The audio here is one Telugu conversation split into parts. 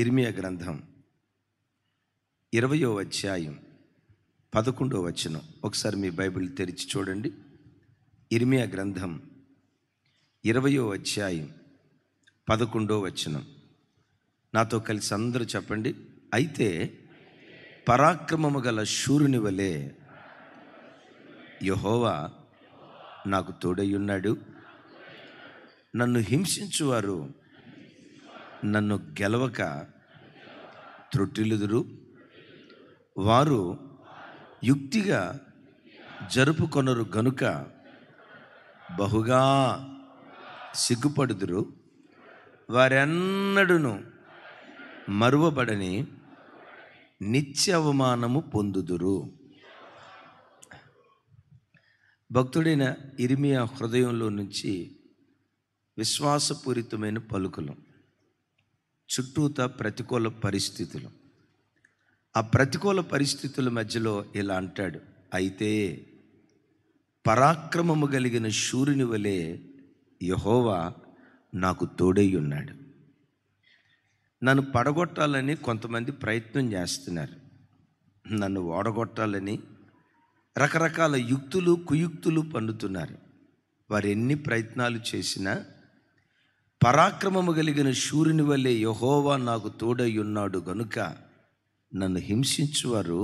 ఇర్మియా గ్రంథం 20వ అధ్యాయం 11వ వచనం. ఒకసారి మీ బైబిల్ తెరిచి చూడండి. ఇర్మియా గ్రంథం 20వ అధ్యాయం 11వ వచనం. నాతో కలిసి అందరూ చెప్పండి. అయితే పరాక్రమము గల శూరుని వలె యెహోవా నాకు తోడయ్యున్నాడు. నన్ను హింసించువారు నన్ను గెలవక త్రొట్టిల్లుదురు. వారు యుక్తిగా జరుపుకొనరు గనుక బహుగా సిగ్గుపడుదురు. వారెన్నడూను మరువబడని నిత్య అవమానము పొందుదురు. భక్తుడైన ఇర్మియా హృదయంలో నుంచి విశ్వాసపూరితమైన పలుకులు. చుట్టూతా ప్రతికూల పరిస్థితులు. ఆ ప్రతికూల పరిస్థితుల మధ్యలో ఇలా అంటాడు, అయితే పరాక్రమము కలిగిన శూరుని వలె యెహోవా నాకు తోడై ఉన్నాడు. నన్ను పడగొట్టాలని కొంతమంది ప్రయత్నం చేస్తున్నారు. నన్ను ఓడగొట్టాలని రకరకాల యుక్తులు కుయుక్తులు పన్నుతున్నారు. వారు ఎన్ని ప్రయత్నాలు చేసినా పరాక్రమము కలిగిన శూరుని వలె యెహోవా నాకు తోడై ఉన్నాడు గనుక నన్ను హింసించువారు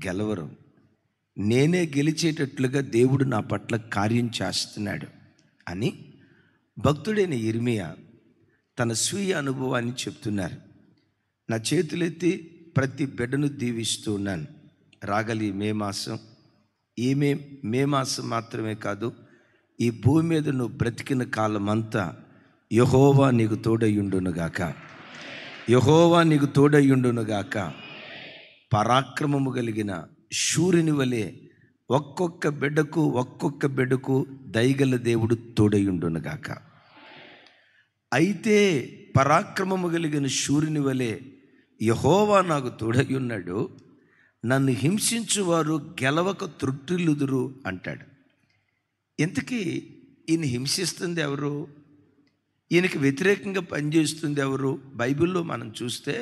గెలవరు. నేనే గెలిచేటట్లుగా దేవుడు నా పట్ల కార్యం చేస్తున్నాడు అని భక్తుడైన ఇర్మియా తన స్వీయ అనుభవాన్ని చెప్తున్నారు. నా చేతులెత్తి ప్రతి బిడ్డను దీవిస్తూ ఉన్నాను. రాగలి మే మాసం, మే మాసం మాత్రమే కాదు, ఈ భూమి మీద నువ్వు బ్రతికిన కాలమంతా యెహోవా నీకు తోడయ్యుండునుగాక. యెహోవా నీకు తోడయ్యుండునుగాక. పరాక్రమము కలిగిన శూరుని వలె ఒక్కొక్క బిడ్డకు దయగల దేవుడు తోడయ్యుండునుగాక. అయితే పరాక్రమము కలిగిన శూరుని వలె యెహోవా నాకు తోడయ్యున్నాడు. నన్ను హింసించువారు గెలవక త్రొట్టిల్లుదురు అంటాడు. ఇంతకీ ఈయన హింసిస్తుంది ఎవరు? ఈయనకి వ్యతిరేకంగా పనిచేస్తుంది ఎవరు? బైబిల్లో మనం చూస్తే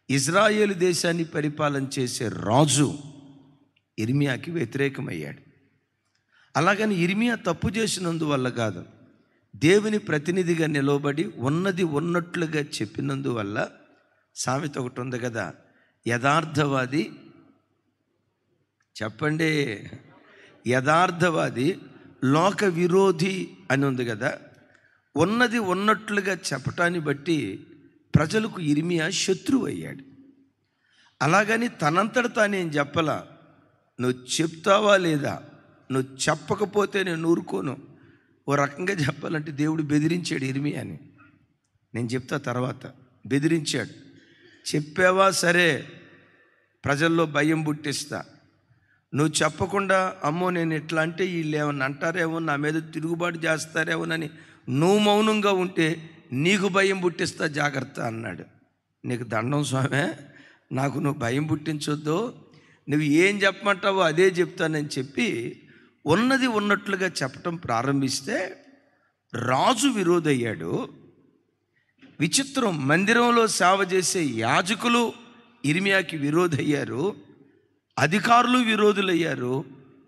ఇజ్రాయేలు దేశాన్ని పరిపాలన చేసే రాజు ఇర్మియాకి వ్యతిరేకమయ్యాడు. అలాగని ఇర్మియా తప్పు చేసినందువల్ల కాదు, దేవుని ప్రతినిధిగా నిలవబడి ఉన్నది ఉన్నట్లుగా చెప్పినందువల్ల. సామెత ఒకటి ఉంది కదా, యథార్థవాది, చెప్పండి, యథార్థవాది లోక విరోధి అని ఉంది కదా. ఉన్నది ఉన్నట్లుగా చెప్పటాన్ని బట్టి ప్రజలకు ఇర్మియా శత్రువు అయ్యాడు. అలాగని తనంతట తానేం చెప్పలా. నువ్వు చెప్తావా లేదా, నువ్వు చెప్పకపోతే నేను ఊరుకోను. ఓ రకంగా చెప్పాలంటే దేవుడు బెదిరించాడు ఇర్మియాని. నేను చెప్తా తర్వాత. బెదిరించాడు. చెప్పావా సరే, ప్రజల్లో భయం పుట్టిస్తా. నువ్వు చెప్పకుండా అమ్మో నేను ఎట్లా అంటే వీళ్ళు ఏమన్నా అంటారేమో, నా మీద తిరుగుబాటు చేస్తారేమోనని నువ్వు మౌనంగా ఉంటే నీకు భయం పుట్టిస్తా, జాగ్రత్త అన్నాడు. నీకు దండం స్వామి, నాకు నువ్వు భయం పుట్టించొద్దు, నువ్వు ఏం చెప్పమంటావో అదే చెప్తానని చెప్పి ఉన్నది ఉన్నట్లుగా చెప్పటం ప్రారంభిస్తే రాజు విరోధయ్యాడు. విచిత్రం, మందిరంలో సేవ చేసే యాజకులు ఇర్మియాకి విరోధయ్యారు, అధికారులు విరోధులయ్యారు,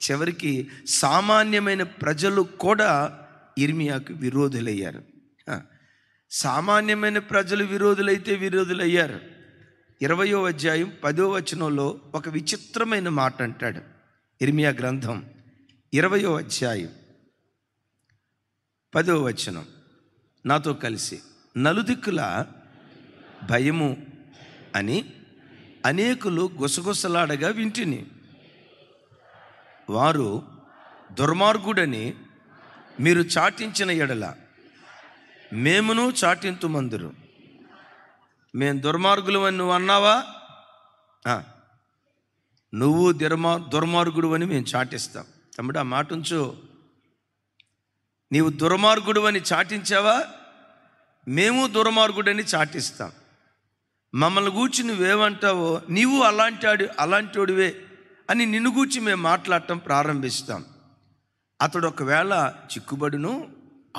చివరికి సామాన్యమైన ప్రజలు కూడా ఇర్మియాకు విరోధులయ్యారు. సామాన్యమైన ప్రజలు విరోధులయ్యారు. 20వ అధ్యాయం 10వ వచనంలో ఒక విచిత్రమైన మాట అంటాడు. ఇర్మియా గ్రంథం 20వ అధ్యాయం 10వ వచనం. నాతో కలిసి, నలుదిక్కుల భయము అని అనేకులు గుసగుసలాడగా వింటిని. వారు దుర్మార్గుడని మీరు చాటించిన ఎడల మేమును చాటింతుమందురు. మేము దుర్మార్గులు అని నువ్వు అన్నావా, నువ్వు దుర్మార్గుడు అని మేము చాటిస్తాం. తమ్ముడు ఆ మాట ఉంచు. నీవు దుర్మార్గుడు అని చాటించావా, మేము దుర్మార్గుడని చాటిస్తాం. మమ్మల్ని గూర్చి నువ్వేమంటావో నీవు అలాంటివాడివే అని నిన్ను గూర్చి మేము మాట్లాడటం ప్రారంభిస్తాం. అతడు ఒకవేళ చిక్కుబడును,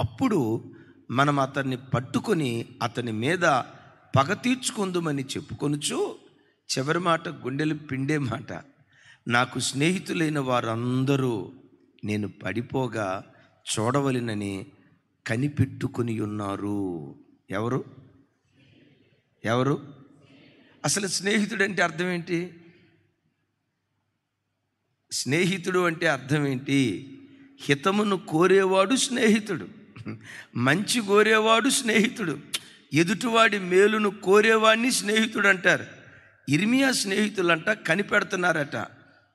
అప్పుడు మనం అతన్ని పట్టుకొని అతని మీద పగ తీర్చుకుందుమని చెప్పుకొనుచు చివరి మాట గుండెలు పిండే మాట, నాకు స్నేహితులైన వారందరూ నేను పడిపోగా చూడవలెనని కనిపెట్టుకుని ఉన్నారు. ఎవరు ఎవరు అసలు స్నేహితుడు అంటే అర్థం ఏంటి? స్నేహితుడు అంటే అర్థం ఏంటి? హితమును కోరేవాడు స్నేహితుడు, మంచి కోరేవాడు స్నేహితుడు, ఎదుటివాడి మేలును కోరేవాడిని స్నేహితుడు అంటారు. ఇర్మియా స్నేహితులంట కనిపెడుతున్నారట,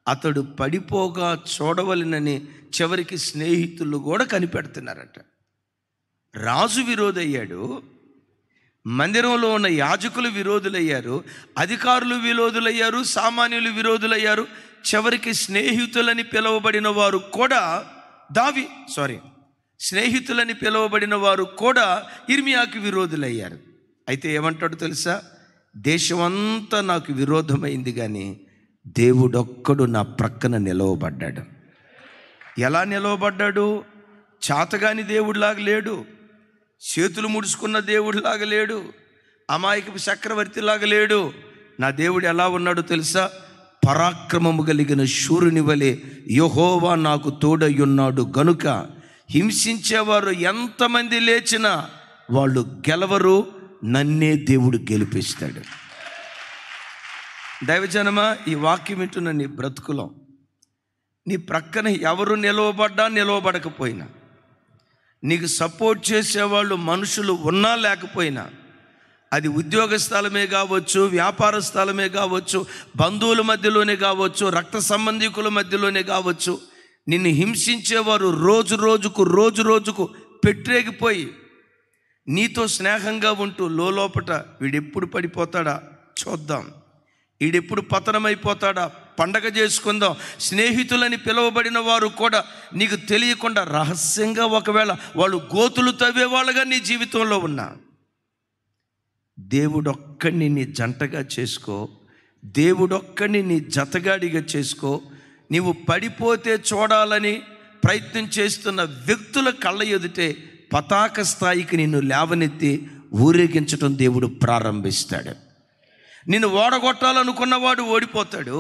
అతడు పడిపోగా చూడవలెనని చివరికి స్నేహితులు కూడా కనిపెడుతున్నారట. రాజు విరోధయ్యాడు, మందిరంలో ఉన్న యాజకులు విరోధులయ్యారు, అధికారులు విరోధులయ్యారు, సామాన్యులు విరోధులయ్యారు, చివరికి స్నేహితులని పిలువబడిన వారు కూడా స్నేహితులని పిలువబడిన వారు కూడా ఇర్మియాకి విరోధులయ్యారు. అయితే ఏమంటాడు తెలుసా? దేశమంతా నాకు విరోధమైంది, కానీ దేవుడొక్కడు నా ప్రక్కన నిలవబడ్డాడు. ఎలా నిలవబడ్డాడు? చాతగాని దేవుడిలాగా లేడు, చేతులు ముడుచుకున్న దేవుడిలాగా లేడు, అమాయకపు చక్రవర్తిలాగా లేడు. నా దేవుడు ఎలా ఉన్నాడో తెలుసా? పరాక్రమము కలిగిన శూరుని వలె యెహోవా నాకు తోడయ్యున్నాడు గనుక హింసించేవారు ఎంతమంది లేచినా వాళ్ళు గెలవరు, నన్నే దేవుడు గెలిపిస్తాడు. దైవజనమా, ఈ వాక్యం వింటున్న నీ బ్రతుకులో నీ ప్రక్కన ఎవరు నిలవబడ్డా నిలవబడకపోయినా, నీకు సపోర్ట్ చేసేవాళ్ళు మనుషులు ఉన్నా లేకపోయినా, అది ఉద్యోగ స్థలమే కావచ్చు, వ్యాపార స్థలమే కావచ్చు, బంధువుల మధ్యలోనే కావచ్చు, రక్త సంబంధికుల మధ్యలోనే కావచ్చు, నిన్ను హింసించేవారు రోజు రోజుకు పెట్టేగిపోయి నీతో స్నేహంగా ఉంటూ లోపట వీడెప్పుడు పడిపోతాడా చూద్దాం, వీడెప్పుడు పతనమైపోతాడా పండగ చేసుకుందాం, స్నేహితులని పిలువబడిన వారు కూడా నీకు తెలియకుండా రహస్యంగా ఒకవేళ వాళ్ళు గోతులు తవ్వేవాళ్ళుగా నీ జీవితంలో ఉన్నా, దేవుడొక్కడిని నీ జంటగా చేసుకో, దేవుడొక్కడిని నీ జతగాడిగా చేసుకో. నీవు పడిపోతే చూడాలని ప్రయత్నం చేస్తున్న వ్యక్తుల కళ్ళ ఎదుటే పతాక స్థాయికి నిన్ను లేవనెత్తి ఊరేగించడం దేవుడు ప్రారంభిస్తాడు. నిన్ను ఓడగొట్టాలనుకున్నవాడు ఓడిపోతాడు,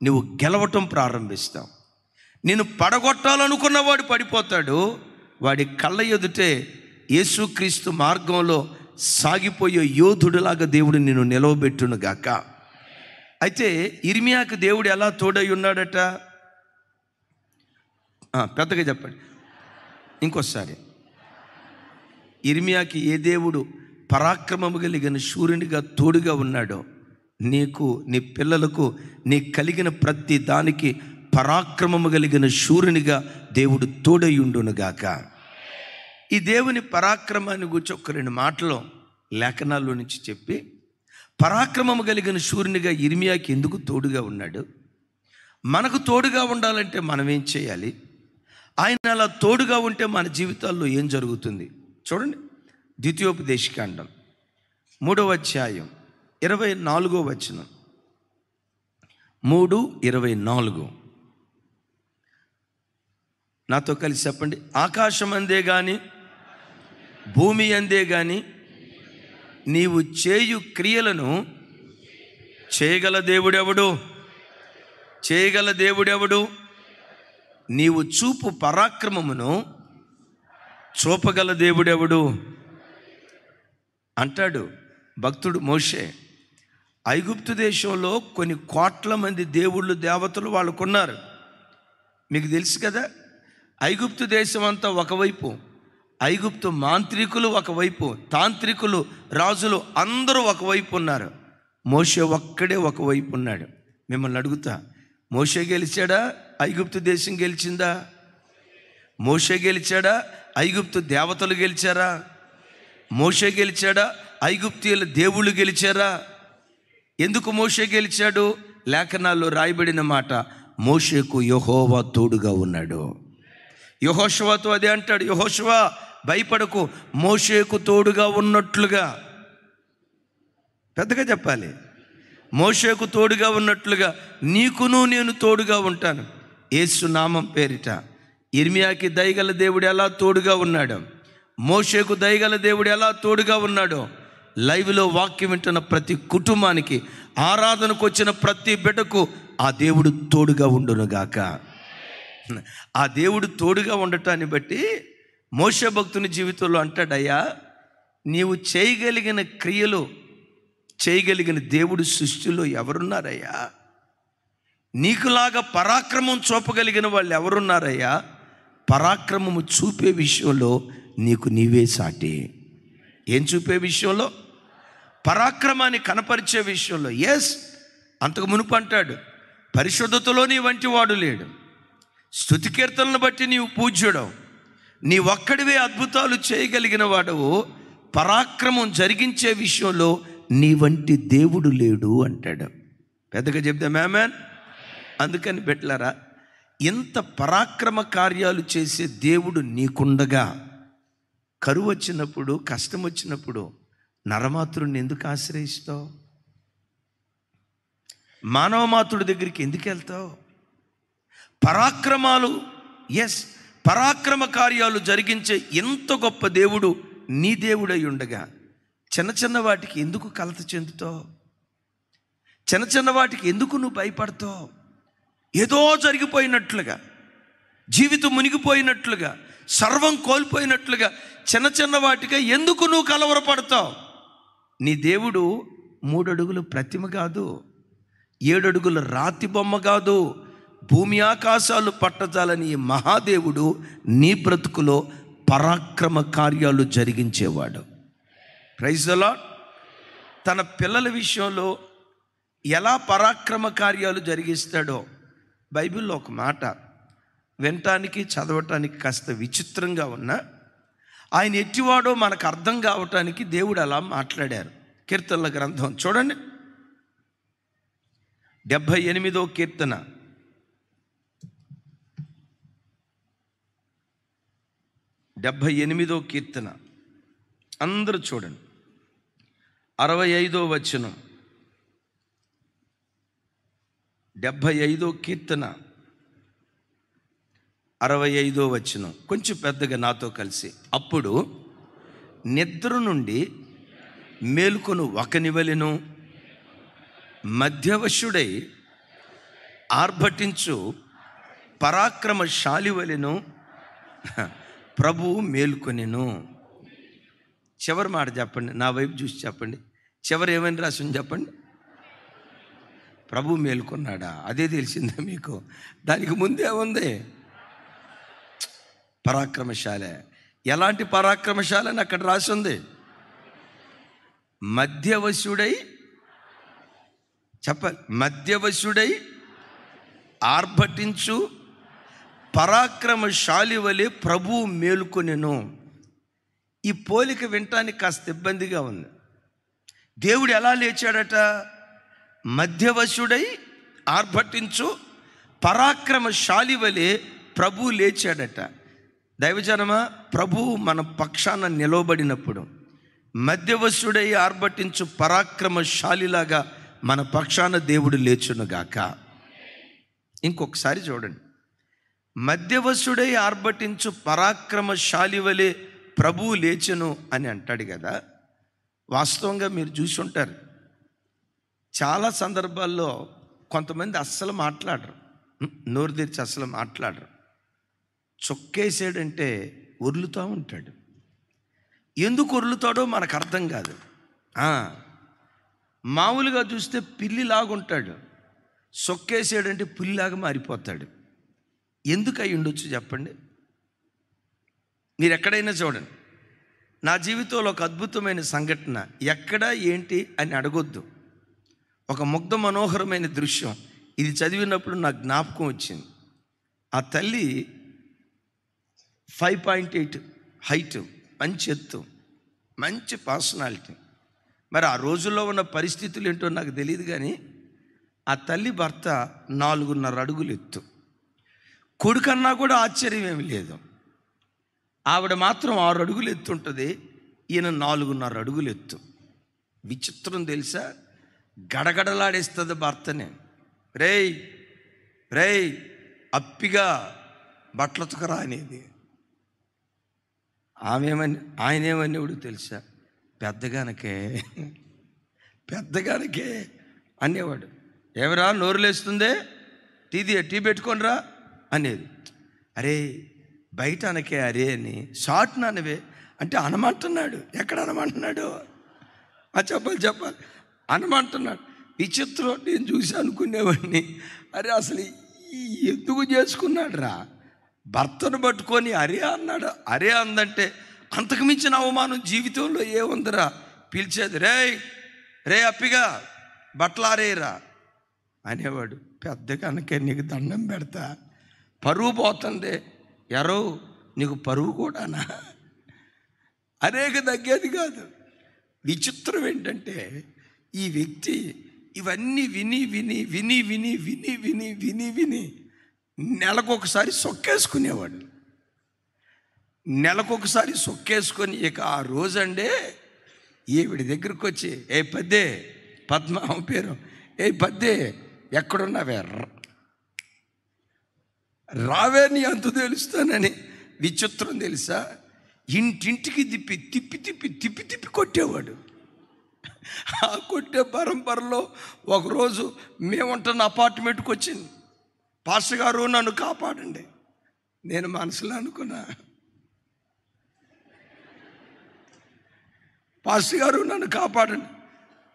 నువ్వు గెలవటం ప్రారంభిస్తావు. నిన్ను పడగొట్టాలనుకున్నవాడు పడిపోతాడు, వాడి కళ్ళ ఎదుటే యేసుక్రీస్తు మార్గంలో సాగిపోయే యోధుడిలాగా దేవుడు నిన్ను నిలవబెట్టును గాక. అయితే ఇర్మియాకు దేవుడు ఎలా తోడై ఉన్నాడట? పెద్దగా చెప్పండి ఇంకోసారి. ఇర్మియాకి ఏ దేవుడు పరాక్రమము కలిగిన శూరునిగా తోడుగా ఉన్నాడో, నీకు నీ పిల్లలకు నీ కలిగిన ప్రతి దానికి పరాక్రమము కలిగిన శూరునిగా దేవుడు తోడై ఉండునుగాక. ఈ దేవుని పరాక్రమాన్ని గురించి ఒక 2 మాటలు లేఖనాల్లో నుంచి చెప్పి, పరాక్రమము కలిగిన శూరునిగా ఇర్మియాకి ఎందుకు తోడుగా ఉన్నాడు, మనకు తోడుగా ఉండాలంటే మనం ఏం చేయాలి, ఆయన అలా తోడుగా ఉంటే మన జీవితాల్లో ఏం జరుగుతుంది చూడండి. ద్వితీయోపదేశకాండం 3వ అధ్యాయం 24వ వచనం. 3:24 నాతో కలిసి చెప్పండి. ఆకాశం అందే గాని భూమి అందే గాని నీవు చేయు క్రియలను చేయగల దేవుడెవడు? నీవు చూపు పరాక్రమమును చూపగల దేవుడెవడు అంటాడు భక్తుడు మోషే. ఐగుప్తు దేశంలో కొన్ని కోట్ల మంది దేవుళ్ళు దేవతలు వాళ్ళకున్నారు. మీకు తెలుసు కదా, ఐగుప్తు దేశం అంతా ఒకవైపు, ఐగుప్తు మాంత్రికులు ఒకవైపు, తాంత్రికులు రాజులు అందరూ ఒకవైపు ఉన్నారు. మోషే ఒక్కడే ఒకవైపు ఉన్నాడు. మిమ్మల్ని అడుగుతా, మోషే గెలిచాడా? ఐగుప్తు దేశం గెలిచిందా? మోషే గెలిచాడా? ఐగుప్తు దేవతలు గెలిచారా? మోషే గెలిచాడా? ఐగుప్తీయుల దేవుళ్ళు గెలిచారా? ఎందుకు మోషే గెలిచాడు? లేఖనాల్లో రాయబడిన మాట, మోషేకు యెహోవా తోడుగా ఉన్నాడు. యెహోషువతో అదే అంటాడు, యెహోషువ భయపడకు, మోషేకు తోడుగా ఉన్నట్లుగా. పెద్దగా చెప్పాలి, మోషేకు తోడుగా ఉన్నట్లుగా నీకును నేను తోడుగా ఉంటాను. యేసు నామం పేరిట ఇర్మియాకి దయగల దేవుడు ఎలా తోడుగా ఉన్నాడో, మోషేకు దయగల దేవుడు ఎలా తోడుగా ఉన్నాడో, లైవ్లో వాక్యం వింటున్న ప్రతి కుటుంబానికి, ఆరాధనకు వచ్చిన ప్రతి బిడ్డకు ఆ దేవుడు తోడుగా ఉండునుగాక. ఆ దేవుడు తోడుగా ఉండటాన్ని బట్టి మోషే భక్తుని జీవితంలో అంటాడయ్యా, నీవు చేయగలిగిన క్రియలు చేయగలిగిన దేవుడు సృష్టిలో ఎవరున్నారయ్యా? నీకులాగా పరాక్రమం చూపగలిగిన వాళ్ళు ఎవరున్నారయ్యా? పరాక్రమము చూపే విషయంలో నీకు నీవే సాటి. ఏం చూపే విషయంలో? పరాక్రమాన్ని కనపరిచే విషయంలో. ఎస్, అంతకు మునుపు అంటాడు, పరిశుద్ధతలో నీ వంటి వాడు లేడు, స్తుతి కీర్తనలను బట్టి నీవు పూజ్యుడవు, నీ ఒక్కడివే అద్భుతాలు చేయగలిగిన వాడవు, పరాక్రమం జరిగించే విషయంలో నీ వంటి దేవుడు లేడు అంటాడు. పెద్దగా చెప్దాం ఆమేన్. అందుకని బిడ్డలారా, ఇంత పరాక్రమ కార్యాలు చేసే దేవుడు నీకుండగా కరువు వచ్చినప్పుడు, కష్టం వచ్చినప్పుడు నరమాతృని ఎందుకు ఆశ్రయిస్తావు? మానవ మాతృడి దగ్గరికి ఎందుకు వెళ్తావు? పరాక్రమాలు, ఎస్, పరాక్రమ కార్యాలు జరిగించే ఎంత గొప్ప దేవుడు నీ దేవుడై ఉండగా చిన్న చిన్న వాటికి ఎందుకు కలత చెందుతావు? చిన్న చిన్న వాటికి ఎందుకు నువ్వు భయపడతావు? ఏదో జరిగిపోయినట్లుగా, జీవితం మునిగిపోయినట్లుగా, సర్వం కోల్పోయినట్లుగా చిన్న చిన్న వాటిగా ఎందుకు నువ్వు కలవరపడతావు? నీ దేవుడు 3 అడుగుల ప్రతిమ కాదు, 7 అడుగుల రాతి బొమ్మ కాదు, భూమి ఆకాశాలు పట్టజాలని ఈ మహాదేవుడు నీ బ్రతుకులో పరాక్రమ కార్యాలు జరిగించేవాడు. Praise the lord. తన పిల్లల విషయంలో ఎలా పరాక్రమ కార్యాలు జరిగిస్తాడో బైబిల్లో ఒక మాట వినటానికి, చదవటానికి కాస్త విచిత్రంగా ఉన్నా ఆయన ఎట్టివాడో మనకు అర్థం కావటానికి దేవుడు అలా మాట్లాడారు. కీర్తనల గ్రంథం చూడండి, 78వ కీర్తన, 78వ కీర్తన అందరూ చూడండి, 65వ వచనం. 75వ కీర్తన 65వ వచనం, కొంచెం పెద్దగా నాతో కలిసి. అప్పుడు నిద్ర నుండి మేలుకొను ఒకనివలెను, మధ్యవశుడై ఆర్భటించు పరాక్రమశాలి వలెను ప్రభువు మేలుకొనెను. చివరి మాట చెప్పండి, నా వైపు చూసి చెప్పండి. చివరి ఏమని రాసింది చెప్పండి? ప్రభు మేలుకొన్నాడా? అదే తెలిసిందా మీకు? దానికి ముందే ఉంది పరాక్రమశాలే. ఎలాంటి పరాక్రమశాల అని అక్కడ రాసి ఉంది? మధ్యవశుడై, చెప్పాలి, మధ్యవశుడై ఆర్భటించు పరాక్రమశాలి వలె ప్రభువు మేలుకొనెను. ఈ పోలిక వినటానికి కాస్త ఇబ్బందిగా ఉంది. దేవుడు ఎలా లేచాడట? మధ్యవశుడై ఆర్భటించు పరాక్రమశాలి వలె ప్రభువు లేచాడట. దైవజనమా, ప్రభువు మన పక్షాన నిలవబడినప్పుడు మధ్యవశుడై ఆర్భటించు పరాక్రమశాలిలాగా మన పక్షాన దేవుడు లేచునుగాక. ఇంకొకసారి చూడండి, మధ్యవశుడై ఆర్భటించు పరాక్రమశాలి వలె ప్రభువు లేచెను అని అంటాడు కదా. వాస్తవంగా మీరు చూసి ఉంటారు, చాలా సందర్భాల్లో కొంతమంది అస్సలు మాట్లాడరు, నోరు తెరిచి అస్సలు మాట్లాడరు. చొక్కేసాడంటే ఉరులుతూ ఉంటాడు. ఎందుకు ఉరులుతాడో మనకు అర్థం కాదు. మామూలుగా చూస్తే పిల్లిలాగుంటాడు, సొక్కేసాడంటే పులిలాగా మారిపోతాడు. ఎందుకు అయి ఉండొచ్చు చెప్పండి? మీరు ఎక్కడైనా చూడండి. నా జీవితంలో ఒక అద్భుతమైన సంఘటన, ఎక్కడ ఏంటి అని అడగొద్దు, ఒక ముగ్ధ మనోహరమైన దృశ్యం ఇది చదివినప్పుడు నాకు జ్ఞాపకం వచ్చింది. ఆ తల్లి 5.8 హైట్, మంచి ఎత్తు, మంచి పర్సనాలిటీ. మరి ఆ రోజుల్లో ఉన్న పరిస్థితులు ఏంటో నాకు తెలియదు, కానీ ఆ తల్లి భర్త 4.5 అడుగులు ఎత్తు. కొడుకన్నా కూడా ఆశ్చర్యం ఏమి లేదు. ఆవిడ మాత్రం 6 అడుగులు ఎత్తు ఉంటుంది, ఈయన 4.5 అడుగులు ఎత్తు. విచిత్రం తెలుసా? గడగడలాడేస్తుంది భర్తనే. రేయ్ రేయ్ అప్పిగా బట్టలు ఉతకరా అనేది. ఆయన ఏమనేవాడు తెలుసా? పెద్దగానకే అనేవాడు. ఏమరా నోరులేస్తుందే, టీ పెట్టుకోనరా అనేది. అరే బయట అనకే అరే అని, షార్ట్ నానవే అంటే అనమంటున్నాడు. ఎక్కడ అనమంటున్నాడు? చెప్పాలి అనమంటున్నాడు. విచిత్రం. నేను చూసి అనుకునేవాడిని, అరే అసలు ఎందుకు చేసుకున్నాడు రా? భర్తను పట్టుకొని అరే అన్నాడు. అరే అందంటే అంతకు మించిన అవమానం జీవితంలో ఏముందిరా? పిలిచేది రే అప్పిగా బట్టలు ఆరేయరా అనేవాడు. పెద్దగా అనకే నీకు దండం పెడతా, పరువు పోతుంది. ఎరో నీకు పరువు కూడానా? అనేక తగ్గేది కాదు. విచిత్రం ఏంటంటే ఈ వ్యక్తి ఇవన్నీ విని నెలకొకసారి సొక్కేసుకునేవాడు. నెలకొకసారి సొక్కేసుకొని ఇక ఆ రోజండే ఈవిడి దగ్గరికి వచ్చి, ఏ పద్దే, పద్మ పేరు, ఏ పద్దే ఎక్కడున్నావే, రావే నీ అంత తెలుస్తానని. విచిత్రం తెలుసా? ఇంటింటికి తిప్పి కొట్టేవాడు. ఆ కొట్టే పరంపరలో ఒకరోజు మేముంటున్న అపార్ట్మెంట్కి వచ్చింది. పాస్టర్ గారు నన్ను కాపాడండి. నేను మనసులో అనుకున్నా, పాస్టర్ గారు నన్ను కాపాడండి.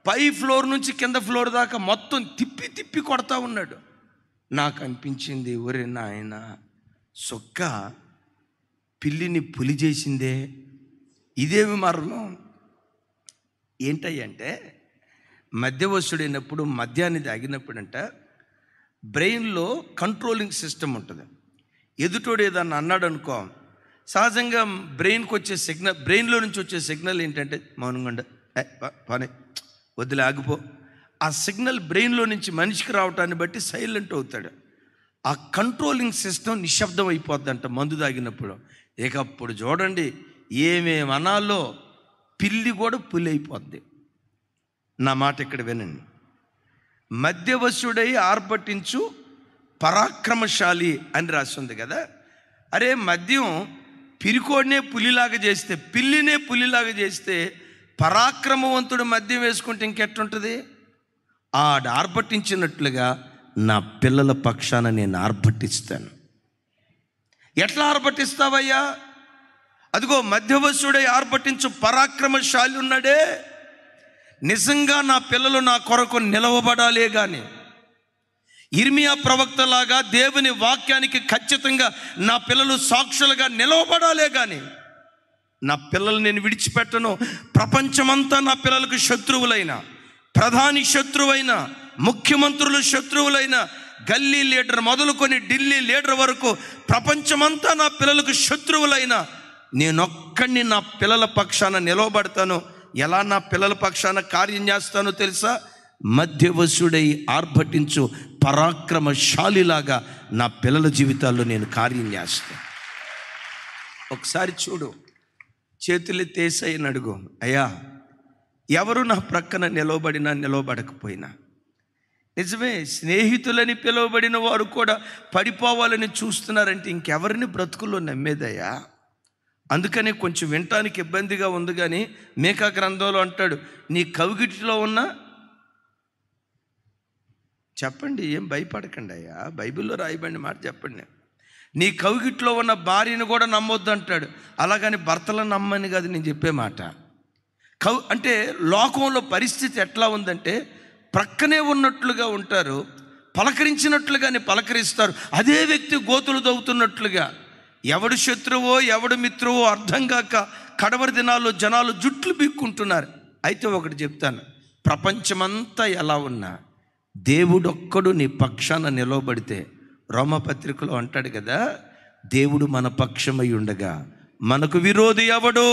పై ఫ్లోర్ నుంచి కింద ఫ్లోర్ దాకా మొత్తం తిప్పి కొడతా ఉన్నాడు. నాకు అనిపించింది, ఒరే నాయన, సొక్క పిల్లిని పులి చేసిందే, ఇదేమి మరణం. ఏంటంటే మధ్యవస్తుడైనప్పుడు మద్యాన్ని తాగినప్పుడంట బ్రెయిన్లో కంట్రోలింగ్ సిస్టమ్ ఉంటుంది. ఎదుటోడు ఏదన్నా అన్నాడు అనుకో, సహజంగా బ్రెయిన్కి వచ్చే సిగ్నల్, బ్రెయిన్లో నుంచి వచ్చే సిగ్నల్ ఏంటంటే మౌనంగా పని వదిలే ఆగిపో. ఆ సిగ్నల్ బ్రెయిన్లో నుంచి మనిషికి రావటాన్ని బట్టి సైలెంట్ అవుతాడు. ఆ కంట్రోలింగ్ సిస్టమ్ నిశ్శబ్దం అయిపోద్దంట మందు తాగినప్పుడు. ఇక అప్పుడు చూడండి ఏమేమి అనాలో పిల్లి కూడా పులి అయిపోద్ది. నా మాట ఇక్కడ వినండి. మధ్యవశుడై ఆర్భటించు పరాక్రమశాలి అని రాస్తుంది కదా. అరే మద్యం పిరికోడినే పులిలాగా చేస్తే, పిల్లినే పులిలాగా చేస్తే, పరాక్రమవంతుడు మద్యం వేసుకుంటే ఇంకెట్టుంటుంది? ఆడు ఆర్భటించినట్లుగా నా పిల్లల పక్షాన నేను ఆర్భటిస్తాను. ఎట్లా ఆర్భటిస్తావయ్యా? అదిగో మధ్యవశుడై ఆర్భటించు పరాక్రమశాలి ఉన్నాడే, నిజంగా నా పిల్లలు నా కొరకు నిలవబడాలే కానీ, ఇర్మియా ప్రవక్తలాగా దేవుని వాక్యానికి ఖచ్చితంగా నా పిల్లలు సాక్షులుగా నిలవబడాలే కానీ నా పిల్లలు నేను విడిచిపెట్టను. ప్రపంచమంతా నా పిల్లలకు శత్రువులైన, ప్రధాని శత్రువైన, ముఖ్యమంత్రులు శత్రువులైన, గల్లీ లీడర్ మొదలుకొని ఢిల్లీ లీడర్ వరకు ప్రపంచమంతా నా పిల్లలకు శత్రువులైన నేనొక్కడిని నా పిల్లల పక్షాన నిలవబడతాను. ఎలా నా పిల్లల పక్షాన కార్యం చేస్తానో తెలుసా? మధ్యవశుడై ఆర్భటించు పరాక్రమశాలిలాగా నా పిల్లల జీవితాల్లో నేను కార్యం చేస్తాను. ఒకసారి చూడు, చేతులెత్తి యేసయ్యని అడుగు, అయ్యా ఎవరు నా ప్రక్కన నిలవబడినా నిలవబడకపోయినా, నిజమే స్నేహితులని పిలువబడిన వారు కూడా పడిపోవాలని చూస్తున్నారంటే ఇంకెవరిని బ్రతుకుల్లో నమ్మేదయ్యా? అందుకని కొంచెం వినటానికి ఇబ్బందిగా ఉంది కానీ మేకా గ్రంథంలో అంటాడు, నీ కవిగిటిలో ఉన్న, చెప్పండి ఏం భయపడకండి అయ్యా, బైబిల్లో రాయబడిన మాట చెప్పండి, నీ కవిగిట్లో ఉన్న భార్యను కూడా నమ్మొద్దు అంటాడు. అలాగని భర్తలను నమ్మని కాదు నేను చెప్పే మాట. అంటే లోకంలో పరిస్థితి ఎట్లా ఉందంటే ప్రక్కనే ఉన్నట్లుగా ఉంటారు, పలకరించినట్లుగానే పలకరిస్తారు. అదే వ్యక్తి గోతులు తవ్వుతున్నట్లుగా, ఎవడు శత్రువో ఎవడు మిత్రువో అర్థం కాక కడవరి దినాల్లో జనాలు జుట్లు బిక్కుంటున్నారు. అయితే ఒకటి చెప్తాను, ప్రపంచమంతా ఎలా ఉన్నా దేవుడొక్కడు నీ పక్షాన నిలవబడితే, రోమపత్రికలో అంటాడు కదా, దేవుడు మన పక్షమై ఉండగా మనకు విరోధి ఎవడో?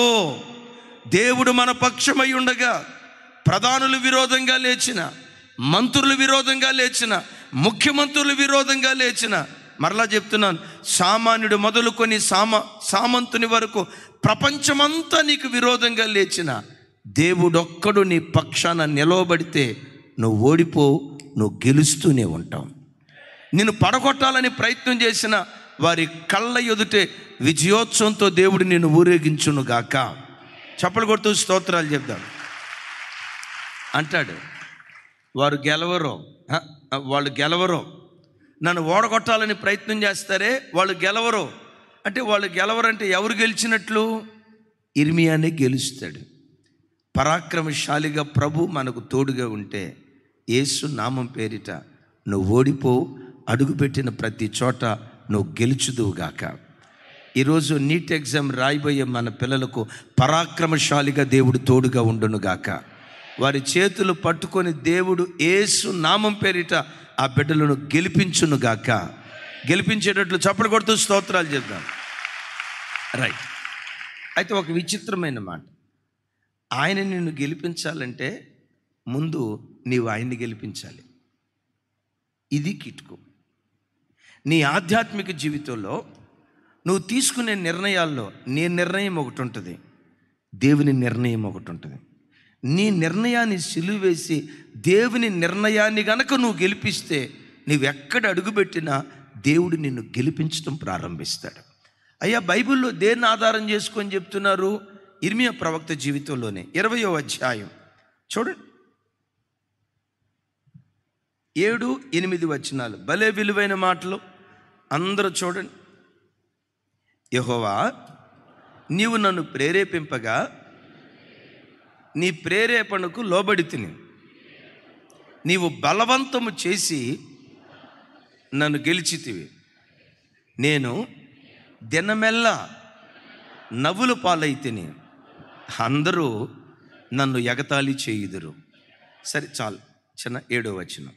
దేవుడు మన పక్షమై ఉండగా ప్రధానులు విరోధంగా లేచిన, మంత్రులు విరోధంగా లేచిన, ముఖ్యమంత్రులు విరోధంగా లేచిన, మరలా చెప్తున్నాను, సామాన్యుడు మొదలుకొని సామంతుని వరకు ప్రపంచమంతా నీకు విరోధంగా లేచిన దేవుడొక్కడు నీ పక్షాన నిలవబడితే నువ్వు ఓడిపోవు, నువ్వు గెలుస్తూనే ఉంటావు. నిన్ను పడగొట్టాలని ప్రయత్నం చేసిన వారి కళ్ళ ఎదుటే విజయోత్సవంతో దేవుడు నిన్ను ఊరేగించునుగాక. చప్పలు కొడుతూ స్తోత్రాలు చెప్దాం. అంటాడు, వాళ్ళు గెలవరు, నన్ను ఓడగొట్టాలని ప్రయత్నం చేస్తారే వాళ్ళు గెలవరు. అంటే వాళ్ళు గెలవరంటే ఎవరు గెలిచినట్లు? ఇర్మియానే గెలుస్తాడు. పరాక్రమశాలిగా ప్రభు మనకు తోడుగా ఉంటే యేసు నామం పేరిట నువ్వు ఓడిపో, అడుగుపెట్టిన ప్రతి చోట నువ్వు గెలుచుదువుగాక. ఈరోజు నీట్ ఎగ్జామ్ రాయబోయే మన పిల్లలకు పరాక్రమశాలిగా దేవుడు తోడుగా ఉండునుగాక. వారి చేతులు పట్టుకొని దేవుడు యేసు నామం పేరిట ఆ బిడ్డలను గెలిపించునుగాక. గెలిపించేటట్లు చప్పలు కొడుతూ స్తోత్రాలు చేద్దాం. రైట్. అయితే ఒక విచిత్రమైన మాట, ఆయన నిన్ను గెలిపించాలంటే ముందు నీవు ఆయన్ని గెలిపించాలి. ఇది కిటుకు. నీ ఆధ్యాత్మిక జీవితంలో నువ్వు తీసుకునే నిర్ణయాల్లో నీ నిర్ణయం ఒకటి ఉంటుంది, దేవుని నిర్ణయం ఒకటి ఉంటుంది. నీ నిర్ణయాన్ని సిలువేసి దేవుని నిర్ణయాన్ని గనక నువ్వు గెలిపిస్తే నువ్వెక్కడ అడుగుపెట్టినా దేవుడు నిన్ను గెలిపించడం ప్రారంభిస్తాడు. అయ్యా, బైబిల్లో దేన్ని ఆధారం చేసుకొని చెప్తున్నారు? ఇర్మియా ప్రవక్త జీవితంలోనే 20వ అధ్యాయం చూడండి, 7-8 వచనాలు, భలే విలువైన మాటలు. అందరూ చూడండి. యెహోవా, నీవు నన్ను ప్రేరేపింపగా నీ ప్రేరేపణకు లోబడితిని. నీవు బలవంతము చేసి నన్ను గెలిచితివి. నేను దినమెల్లా నవ్వుల పాలైతిని, అందరూ నన్ను ఎగతాళి చేయుదురు. సరే చాలు. చిన్న 7వ వచనం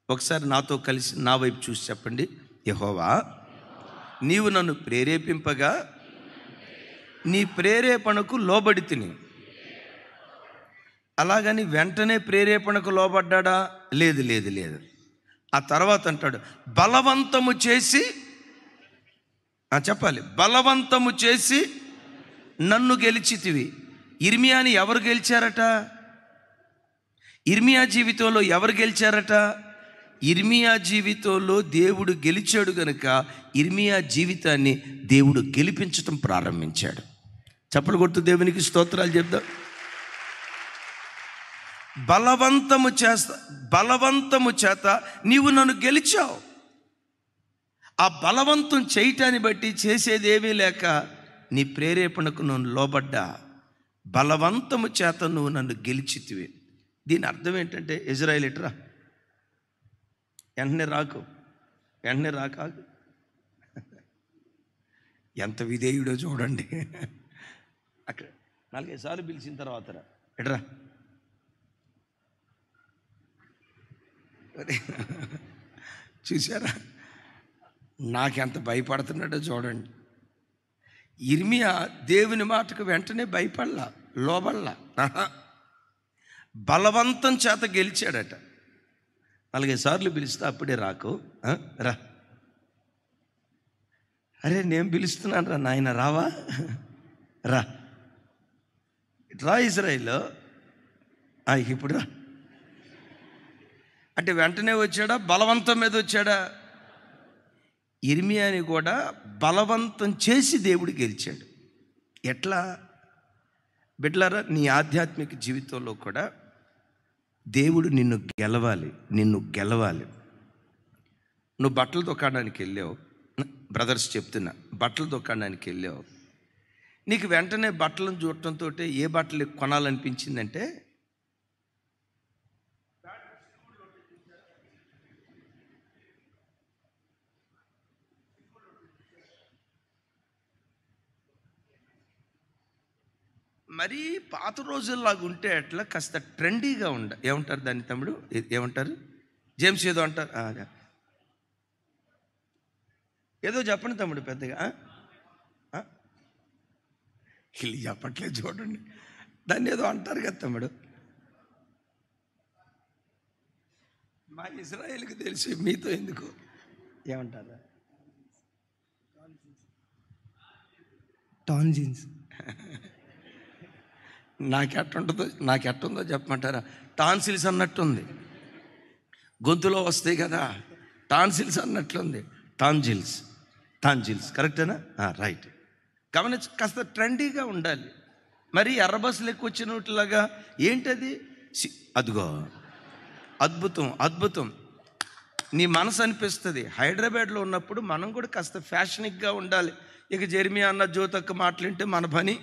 ఒకసారి నాతో కలిసి నా వైపు చూసి చెప్పండి. యెహోవా, నీవు నన్ను ప్రేరేపింపగా నీ ప్రేరేపణకు లోబడితిని. అలాగని వెంటనే ప్రేరేపణకు లోబడ్డా? లేదు లేదు లేదు. ఆ తర్వాత అంటాడు, బలవంతము చేసి చెప్పాలి, బలవంతము చేసి నన్ను గెలిచితివి. ఇర్మియాని ఎవరు గెలిచారట? ఇర్మియా జీవితంలో ఎవరు గెలిచారట? ఇర్మియా జీవితంలో దేవుడు గెలిచాడు గనుక ఇర్మియా జీవితాన్ని దేవుడు గెలిపించటం ప్రారంభించాడు. చప్పలు కొడుతూ దేవునికి స్తోత్రాలు చెప్దాం. బలవంతము చేత నీవు నన్ను గెలిచావు. ఆ బలవంతం చేయటాన్ని బట్టి చేసేదేమీ లేక నీ ప్రేరేపణకు నువ్వు లోబడ్డా. బలవంతము చేత నువ్వు నన్ను గెలిచితివి. దీని అర్థం ఏంటంటే, ఇజ్రాయేలీయురా వెంటనే రాక ఎంత విధేయుడో చూడండి. అక్కడ 4-5 సార్లు పిలిచిన తర్వాత ఎట్రా చూసారా, నాకెంత భయపడుతున్నాడో చూడండి. ఇర్మియా దేవుని మాటకు వెంటనే భయపడలా, లోబడలా. బలవంతం చేత గెలిచాడట. 4-5 సార్లు పిలిస్తే అప్పుడే రాకు, రా. అరే నేను పిలుస్తున్నాను రా నాయన, రావా, రా ఇజ్రాయిల్లో ఇప్పుడు రా అంటే వెంటనే వచ్చాడా? బలవంతం మీద వచ్చాడా? ఇర్మియాని కూడా బలవంతం చేసి దేవుడు గెలిచాడు. ఎట్లా? బిడ్డలారా, నీ ఆధ్యాత్మిక జీవితంలో కూడా దేవుడు నిన్ను గెలవాలి. నువ్వు బట్టల దుకాణానికి వెళ్ళావు, బ్రదర్స్ చెప్తున్నా, బట్టల దుకాణానికి వెళ్ళావు. నీకు వెంటనే బట్టలను చూడటంతో ఏ బట్టలు కొనాలనిపించిందంటే, మరీ పాత రోజుల్లాగా ఉంటే అట్లా కాస్త ట్రెండీగా ఏమంటారు దాన్ని తమ్ముడు, ఏమంటారు? జేమ్స్ ఏదో అంటారు, ఏదో చెప్పండి తమ్ముడు పెద్దగా. వీళ్ళు చెప్పట్లేదు చూడండి, దాన్ని ఏదో అంటారు కదా తమ్ముడు. మా ఇజ్రాయేల్కి తెలిసి మీతో ఎందుకు, ఏమంటారు? Tan jeans. నాకెట్టుందో చెప్పమంటారా? టాన్సిల్స్ అన్నట్టుంది, గొంతులో వస్తాయి కదా, టాన్సిల్స్ అన్నట్లుంది. టాంజిల్స్ కరెక్టేనా? రైట్. గమనించి కాస్త ట్రెండీగా ఉండాలి. మరి ఎర్ర బస్సులు ఎక్కువ వచ్చినట్లాగా ఏంటది? అదిగో అద్భుతం, అద్భుతం. నీ మనసు అనిపిస్తుంది. హైదరాబాద్లో ఉన్నప్పుడు మనం కూడా కాస్త ఫ్యాషనిక్గా ఉండాలి. ఇక జెర్మియా అన్న జ్యోతక్క మాటలుంటే మన పని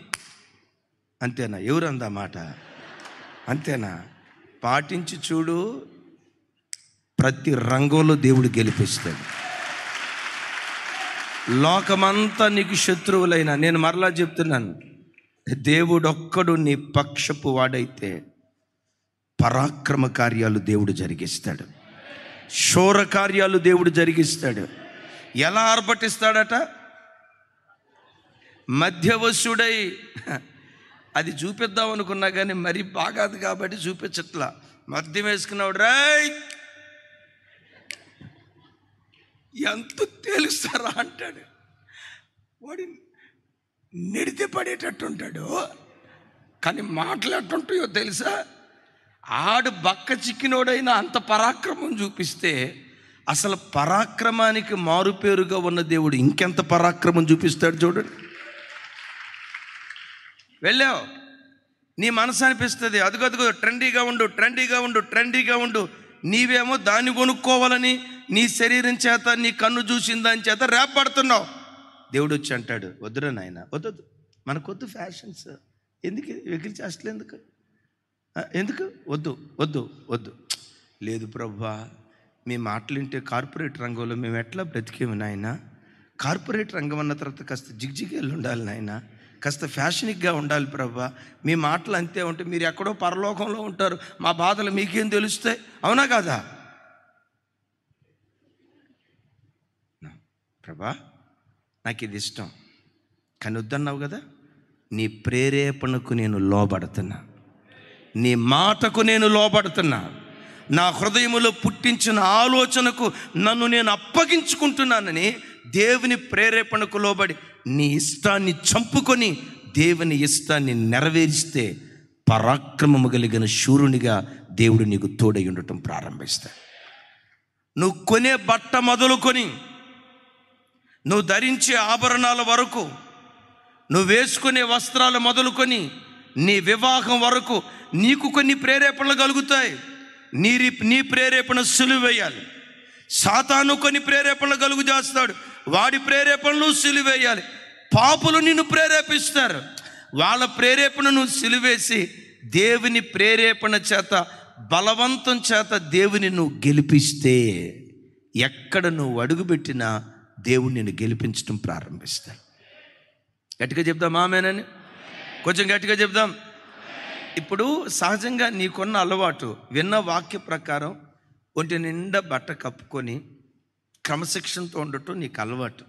అంతేనా? ఎవరందా మాట? అంతేనా? పాటించి చూడు, ప్రతి రంగంలో దేవుడు గెలిపిస్తాడు. లోకమంతా నీకు శత్రువులైనా, నేను మరలా చెప్తున్నాను, దేవుడొక్కడు నీ పక్షపు వాడైతే పరాక్రమ కార్యాలు దేవుడు జరిగిస్తాడు, శూర కార్యాలు దేవుడు జరిగిస్తాడు. ఎలా ఆర్భటిస్తాడట? మధ్యవశుడై. అది చూపిద్దాం అనుకున్నా కానీ మరీ బాగాదు కాబట్టి చూపించట్లా. మద్యం వేసుకున్నాడు, రాయ్ ఎంత తెలుస్తారా అంటాడు. వాడి నెడితే పడేటట్టు ఉంటాడు, కానీ మాట్లాడుతుంటాయో తెలుసా? ఆడు బక్క చిక్కినోడైనా అంత పరాక్రమం చూపిస్తే అసలు పరాక్రమానికి మారుపేరుగా ఉన్న దేవుడు ఇంకెంత పరాక్రమం చూపిస్తాడు చూడండి. వెళ్ళావు, నీ మనసు అనిపిస్తుంది అదుగదుగో ట్రెండీగా ఉండు, ట్రెండీగా ఉండు, ట్రెండీగా ఉండు. నీవేమో దాన్ని కొనుక్కోవాలని నీ శరీరం చేత, నీ కన్ను చూసిన దాని చేత రేపడుతున్నావు. దేవుడు వచ్చి అంటాడు, వద్దురా నాయన, వద్దు, మనకొద్దు ఫ్యాషన్స్, ఎందుకు వెకిలి చేస్తలే, ఎందుకు వద్దు వద్దు వద్దు. లేదు ప్రభువా, మీ మాటలు వింటే కార్పొరేట్ రంగంలో మేము ఎట్లా బ్రతికేము నాయన. కార్పొరేట్ రంగం అన్న తర్వాత కాస్త జిగ్జిగేళ్ళు ఉండాలి నాయన, కాస్త ఫ్యాషనిక్గా ఉండాలి ప్రభువా. మీ మాటలు అంతే ఉంటే మీరు ఎక్కడో పరలోకంలో ఉంటారు, మా బాధలు మీకేం తెలుస్తాయి? అవునా కాదా? ప్రభా, నాకు ఇది ఇష్టం కానీ వద్దన్నావు కదా. నీ ప్రేరేపణకు నేను లోబడుతున్నా, నీ మాటకు నేను లోబడుతున్నా, నా హృదయములో పుట్టించిన ఆలోచనకు నన్ను నేను అప్పగించుకుంటున్నానని దేవుని ప్రేరేపణకు లోబడి నీ ఇష్టాన్ని చంపుకొని దేవుని ఇష్టాన్ని నెరవేరిస్తే పరాక్రమము కలిగిన శూరునిగా దేవుడు నీకు తోడై ఉండటం ప్రారంభిస్తాడు. నువ్వు కొనే బట్ట మొదలుకొని, నువ్వు ధరించే ఆభరణాల వరకు, నువ్వు వేసుకునే వస్త్రాలు మొదలుకొని నీ వివాహం వరకు నీకు కొన్ని ప్రేరేపణలు కలుగుతాయి. నీ ప్రేరేపణ సులువు వేయాలి. సాతాను కొన్ని ప్రేరేపణలు కలుగు చేస్తాడు, వాడి ప్రేరేపణలు సిలువేయాలి. పాపులు నిన్ను ప్రేరేపిస్తారు, వాళ్ళ ప్రేరేపణను సిలువేసి దేవుని ప్రేరేపణ చేత, బలవంతం చేత దేవుని నువ్వు గెలిపిస్తే ఎక్కడ నువ్వు అడుగుపెట్టినా దేవుడు నిన్ను గెలిపించడం ప్రారంభిస్తాడు. గట్టిగా చెప్దాం ఆమేనని, కొంచెం గట్టిగా చెప్దాం. ఇప్పుడు సహజంగా నీకున్న అలవాటు, విన్న వాక్య ప్రకారం ఒంటి నిండా బట్ట కప్పుకొని క్రమశిక్షణతో ఉండటం నీకు అలవాటు.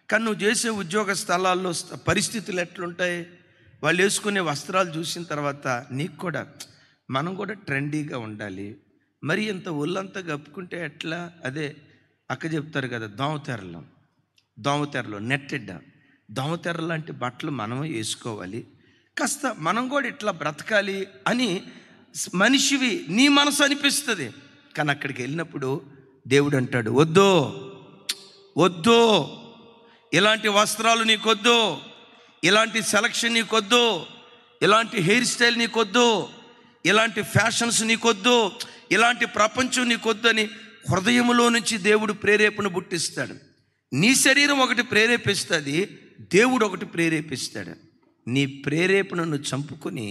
కానీ నువ్వు చేసే ఉద్యోగ స్థలాల్లో పరిస్థితులు ఎట్లుంటాయి? వాళ్ళు వేసుకునే వస్త్రాలు చూసిన తర్వాత నీకు కూడా, మనం కూడా ట్రెండీగా ఉండాలి. మరి ఇంత ఒళ్ళంతా కప్పుకుంటే ఎట్లా? అదే అక్క చెప్తారు కదా, దోమతెరలో నెట్టెడ్డ దోమతెర లాంటి బట్టలు మనమే వేసుకోవాలి, కాస్త మనం కూడా ఇట్లా బ్రతకాలి అని మనిషివి నీ మనసు అనిపిస్తుంది. కానీ అక్కడికి వెళ్ళినప్పుడు దేవుడు అంటాడు, వద్దు వద్దు, ఇలాంటి వస్త్రాలు నీకొద్దు, ఇలాంటి సెలక్షన్ నీకొద్దు, ఇలాంటి హెయిర్ స్టైల్ నీకొద్దు, ఇలాంటి ఫ్యాషన్స్ నీకొద్దు, ఇలాంటి ప్రపంచం నీకొద్దు అని హృదయంలో నుంచి దేవుడు ప్రేరేపణ పుట్టిస్తాడు. నీ శరీరం ఒకటి ప్రేరేపిస్తుంది, దేవుడు ఒకటి ప్రేరేపిస్తాడు. నీ ప్రేరేపణను చంపుకొని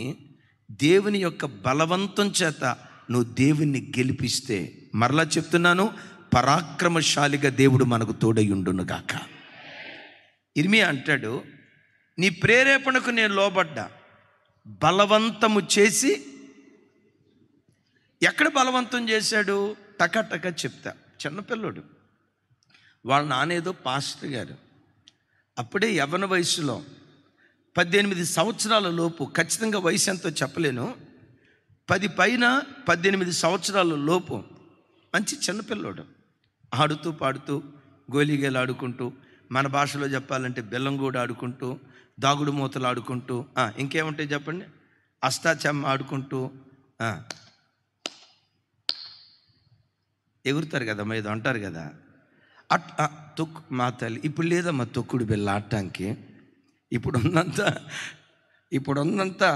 దేవుని యొక్క బలవంతం చేత నువ్వు దేవుణ్ణి గెలిపిస్తే, మరలా చెప్తున్నాను, పరాక్రమశాలిగా దేవుడు మనకు తోడయుండునుగాక. ఇర్మియా అంటాడు, నీ ప్రేరేపణకు నేను లోబడ్డా, బలవంతము చేసి. ఎక్కడ బలవంతం చేశాడు? టకటక చెప్తా. చిన్నపిల్లోడు, వాళ్ళ నానేదో పాస్టర్ గారు, అప్పుడే యవ్వన వయసులో 18 సంవత్సరాల లోపు, ఖచ్చితంగా వయసు ఎంతో చెప్పలేను, 10 పైన 18 సంవత్సరాల లోపు మంచి చిన్నపిల్లోడు, ఆడుతూ పాడుతూ గోలీగేలు ఆడుకుంటూ, మన భాషలో చెప్పాలంటే బెల్లంగూడు ఆడుకుంటూ, దాగుడు మూతలు ఆడుకుంటూ, ఇంకేముంటాయి చెప్పండి, అష్టాచమ్మ ఆడుకుంటూ ఎగురుతారు కదా, మీద అంటారు కదా, మా తల్లి ఇప్పుడు లేదమ్మా తొక్కుడు బిళ్ళ ఆడటానికి. ఇప్పుడు ఉన్నంత ఇప్పుడు ఉందంతా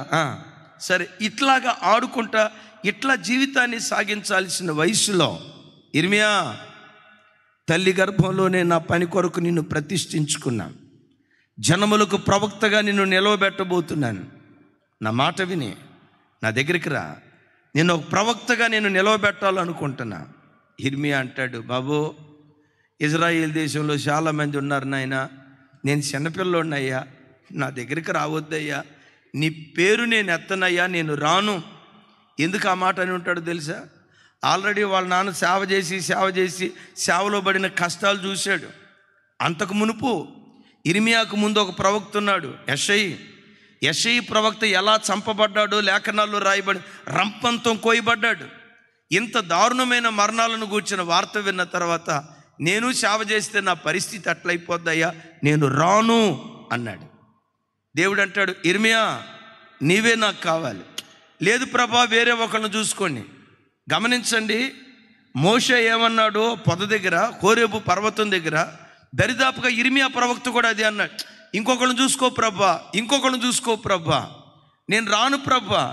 సరే, ఇట్లాగా ఆడుకుంటా ఇట్లా జీవితాన్ని సాగించాల్సిన వయసులో ఇర్మియా, తల్లి గర్భంలోనే నా పని కొరకు నిన్ను ప్రతిష్ఠించుకున్నాను, జనములకు ప్రవక్తగా నిన్ను నిలవబెట్టబోతున్నాను, నా మాట విని నా దగ్గరికి రా, నేను ఒక ప్రవక్తగా నేను నిలవబెట్టాలనుకుంటున్నా. ఇర్మియా అంటాడు, బాబు ఇజ్రాయేల్ దేశంలో చాలామంది ఉన్నారు నాయన, నేను చిన్నపిల్లోడినయ్యా, నా దగ్గరికి రావద్దయ్యా, నీ పేరు నేను ఎత్తనయ్యా, నేను రాను. ఎందుకు ఆ మాట అని ఉంటాడు తెలుసా? ఆల్రెడీ వాళ్ళ నాన్న సేవ చేసి సేవలో పడిన కష్టాలు చూశాడు. అంతకు మునుపు ఇర్మియాకు ముందు ఒక ప్రవక్త ఉన్నాడు, యెషయి ప్రవక్త ఎలా చంపబడ్డాడో లేఖనాల్లో రాయబడి రంపంతో కోయబడ్డాడు. ఇంత దారుణమైన మరణాలను గూర్చిన వార్త విన్న తర్వాత నేను సేవ చేస్తే నా పరిస్థితి అట్లయిపోద్దయ్యా, నేను రాను అన్నాడు. దేవుడు అంటాడు, ఇర్మియా నీవే నాకు కావాలి. లేదు ప్రభా, వేరే ఒకళ్ళని చూసుకోండి. గమనించండి, మోషే ఏమన్నాడు? పొద దగ్గర, హోరేబు పర్వతం దగ్గర దరిదాపుగా ఇర్మియా ప్రవక్త కూడా అది అన్నాడు, ఇంకొకళ్ళని చూసుకో ప్రభా, నేను రాను ప్రభా,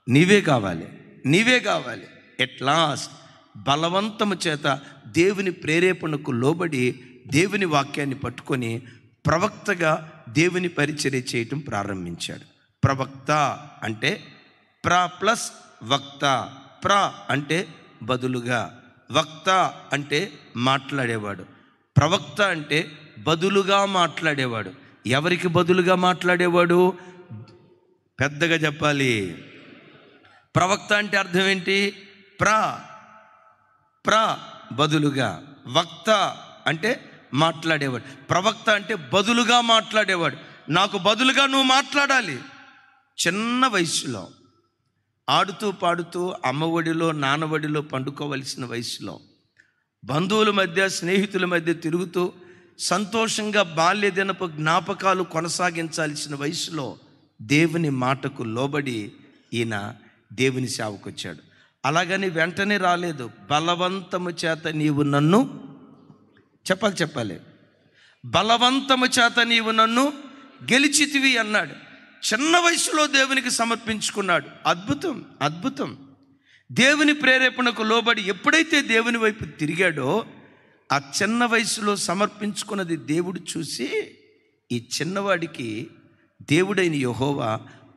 నీవే కావాలి. ఎట్ లాస్ట్ బలవంతము చేత దేవుని ప్రేరేపణకు లోబడి దేవుని వాక్యాన్ని పట్టుకొని ప్రవక్తగా దేవుని పరిచర్య చేయటం ప్రారంభించాడు. ప్రవక్త అంటే ప్ర ప్లస్ వక్త. ప్ర అంటే బదులుగా, వక్త అంటే మాట్లాడేవాడు. ప్రవక్త అంటే బదులుగా మాట్లాడేవాడు. ఎవరికి బదులుగా మాట్లాడేవాడు? పెద్దగా చెప్పాలి. ప్రవక్త అంటే అర్థం ఏంటి? ప్ర బదులుగా, వక్త అంటే మాట్లాడేవాడు. ప్రవక్త అంటే బదులుగా మాట్లాడేవాడు. నాకు బదులుగా నువ్వు మాట్లాడాలి. చిన్న వయసులో ఆడుతూ పాడుతూ అమ్మఒడిలో నాన్నఒడిలో పండుకోవలసిన వయసులో బంధువుల మధ్య స్నేహితుల మధ్య తిరుగుతూ సంతోషంగా బాల్య దినపు జ్ఞాపకాలు కొనసాగించాల్సిన వయసులో దేవుని మాటకు లోబడి ఈయన దేవుని సేవకు వచ్చాడు. అలాగని వెంటనే రాలేదు. బలవంతము చేత నీవు నన్ను చెప్పాలి బలవంతము చేత నీవు నన్ను గెలిచితివి అన్నాడు. చిన్న వయసులో దేవునికి సమర్పించుకున్నాడు. అద్భుతం. దేవుని ప్రేరేపణకు లోబడి ఎప్పుడైతే దేవుని వైపు తిరిగాడో ఆ చిన్న వయసులో సమర్పించుకున్నది దేవుడు చూసి ఈ చిన్నవాడికి దేవుడైన యెహోవా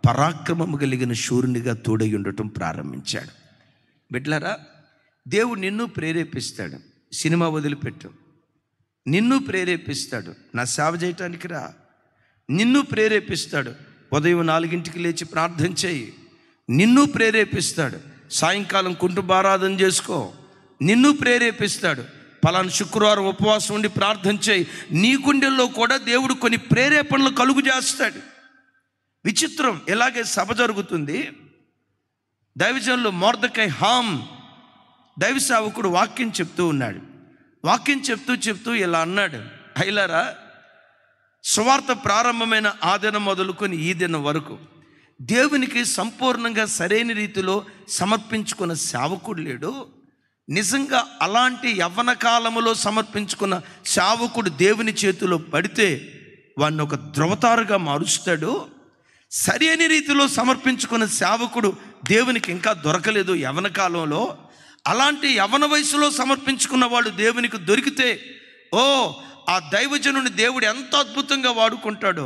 పరాక్రమము కలిగిన శూరునిగా తోడై ఉండటం ప్రారంభించాడు. బిడ్డలారా, దేవుడు నిన్ను ప్రేరేపిస్తాడు. సినిమా వదిలిపెట్టు. నిన్ను ప్రేరేపిస్తాడు. నా సేవ చేయటానికి రా. నిన్ను ప్రేరేపిస్తాడు. ఉదయం 4 లేచి ప్రార్థన చేయి. నిన్ను ప్రేరేపిస్తాడు. సాయంకాలం కుంటుబారాధన చేసుకో. నిన్ను ప్రేరేపిస్తాడు. పలానా శుక్రవారం ఉపవాసం ఉండి ప్రార్థన చేయి. నీ గుండెల్లో కూడా దేవుడు కొన్ని ప్రేరేపణలు కలుగు చేస్తాడు. విచిత్రం, ఇలాగే సభ జరుగుతుంది. దైవజనులు మొర్దెకై హామ్ దైవ సేవకుడు వాక్యం చెప్తూ ఉన్నాడు. వాక్యం చెప్తూ ఇలా అన్నాడు, అయ్యలారా, సువార్త ప్రారంభమైన ఆ దినం మొదలుకొని ఈ దినం వరకు దేవునికి సంపూర్ణంగా సరైన రీతిలో సమర్పించుకున్న సేవకుడు లేడు. నిజంగా అలాంటి యవ్వన కాలములో సమర్పించుకున్న సేవకుడు దేవుని చేతిలో పడితే వాడిని ఒక ధ్రువతారుగా మారుస్తాడు. సరైన రీతిలో సమర్పించుకున్న సేవకుడు దేవునికి ఇంకా దొరకలేదు యవ్వన కాలంలో. అలాంటి యవ్వన వయసులో సమర్పించుకున్న వాడు దేవునికి దొరికితే ఆ దైవజనుని దేవుడు ఎంత అద్భుతంగా వాడుకుంటాడో.